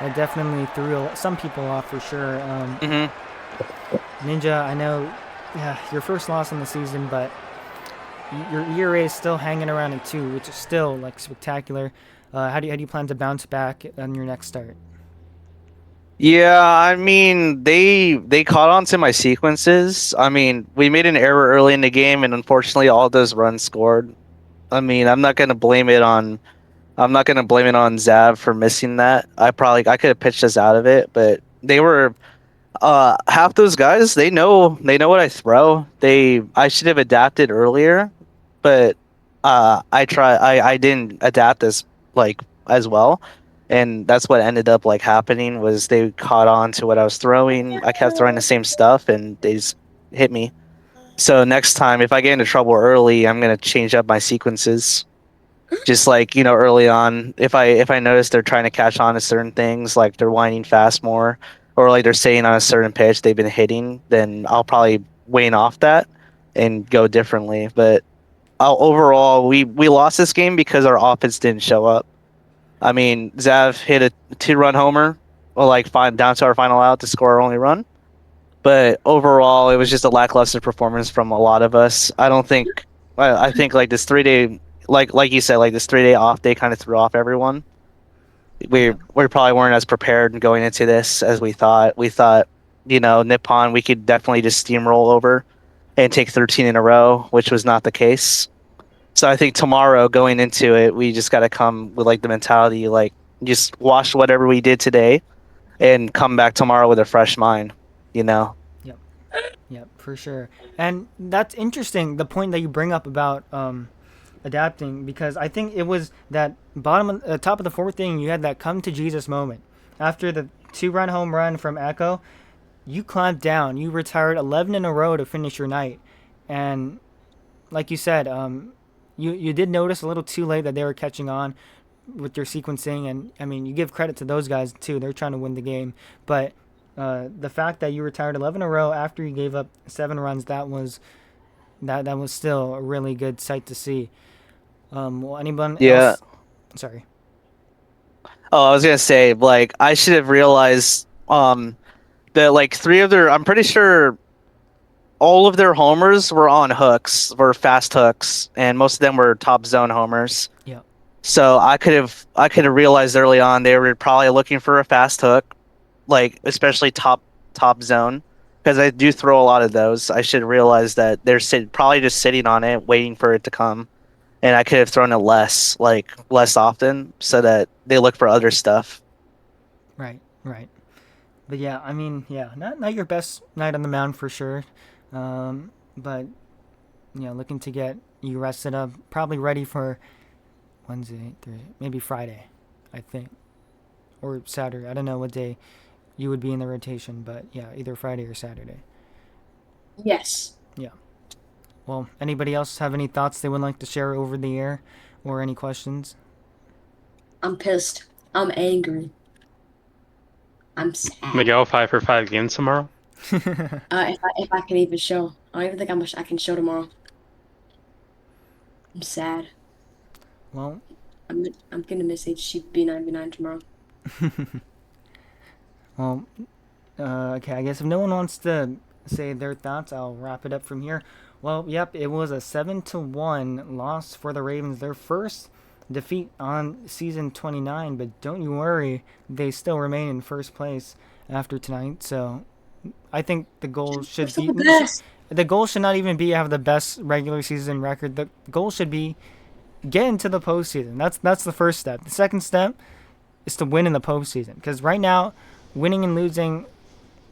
that definitely threw some people off for sure. Nxnjah, I know yeah, your first loss in the season, but your ERA is still hanging around at 2, which is still like spectacular. How do you plan to bounce back on your next start? Yeah, I mean they caught on to my sequences. I mean, we made an error early in the game, and unfortunately, all those runs scored. I mean, I'm not gonna blame it on Zav for missing that. I could have pitched us out of it, but they were half those guys. They know what I throw. I should have adapted earlier, but I didn't adapt like as well, and that's what ended up like happening was they caught on to what I was throwing. I kept throwing the same stuff, and they just hit me. So next time, if I get into trouble early, I'm gonna change up my sequences. Just like, early on, if I notice they're trying to catch on to certain things, like they're winding fast more, or like they're saying on a certain pitch they've been hitting, then I'll probably wane off that and go differently. But overall, we lost this game because our offense didn't show up. I mean, Zav hit a 2-run homer, or like down to our final out to score our only run. But overall, it was just a lackluster performance from a lot of us. I don't think. I think like this 3 day, like you said, like this 3 day off day kind of threw off everyone. We Yeah, we probably weren't as prepared going into this as we thought. We thought, Nippon, we could definitely just steamroll over and take 13 in a row, which was not the case. So I think tomorrow going into it, we just got to come with like the mentality, like just wash whatever we did today and come back tomorrow with a fresh mind. You know. yep, yep, for sure. And that's interesting. The point that you bring up about adapting, because I think it was that top of the fourth inning, you had that come to Jesus moment after the 2-run home run from Echo. You clamped down. You retired 11 in a row to finish your night, and like you said, you did notice a little too late that they were catching on with your sequencing, and I mean, you give credit to those guys too. They're trying to win the game, but the fact that you retired 11 in a row after you gave up 7 runs, that was still a really good sight to see. Well, anyone Yeah. else? Sorry. Oh, I was gonna say, like, I should have realized that like I'm pretty sure all of their homers were fast hooks, and most of them were top zone homers. Yeah. So I could have realized early on they were probably looking for a fast hook, like especially top zone, because I do throw a lot of those. I should realize that probably just sitting on it, waiting for it to come, and I could have thrown it less often, so that they look for other stuff. Right. Right. But yeah, I mean, yeah, not your best night on the mound for sure. But looking to get you rested up, probably ready for Wednesday, Thursday, maybe Friday, I think, or Saturday. I don't know what day you would be in the rotation, but yeah, either Friday or Saturday. Yes. Yeah. Well, anybody else have any thoughts they would like to share over the air, or any questions? I'm pissed. I'm angry. I'm sad. Miguel 5 for 5 games tomorrow. If I can even show, I don't even think I can show tomorrow. I'm sad. Well, I'm gonna miss HCB99 tomorrow. well, okay. I guess if no one wants to say their thoughts, I'll wrap it up from here. Well, yep, it was a 7-1 loss for the Ravens. Their first defeat on season 29, but don't you worry, they still remain in first place after tonight. So I think the goal We're should still be the best. the goal should not even be to have the best regular season record. The goal should be get into the postseason. That's the first step. The second step is to win in the postseason, because right now, winning and losing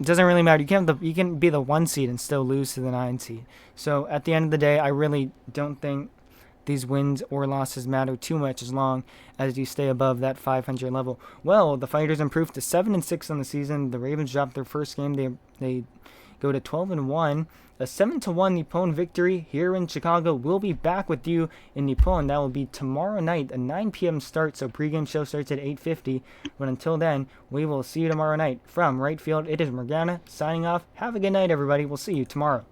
doesn't really matter. You can be the 1 seed and still lose to the 9 seed. So at the end of the day, I really don't think these wins or losses matter too much as long as you stay above that 500 level. Well, the Fighters improved to 7-6 on the season. The Ravens dropped their first game. They go to 12-1. A 7-1 Nippon victory here in Chicago. We'll be back with you in Nippon. That will be tomorrow night, a 9 p.m. start. So pregame show starts at 8:50. But until then, we will see you tomorrow night from right field. It is Morgana signing off. Have a good night, everybody. We'll see you tomorrow.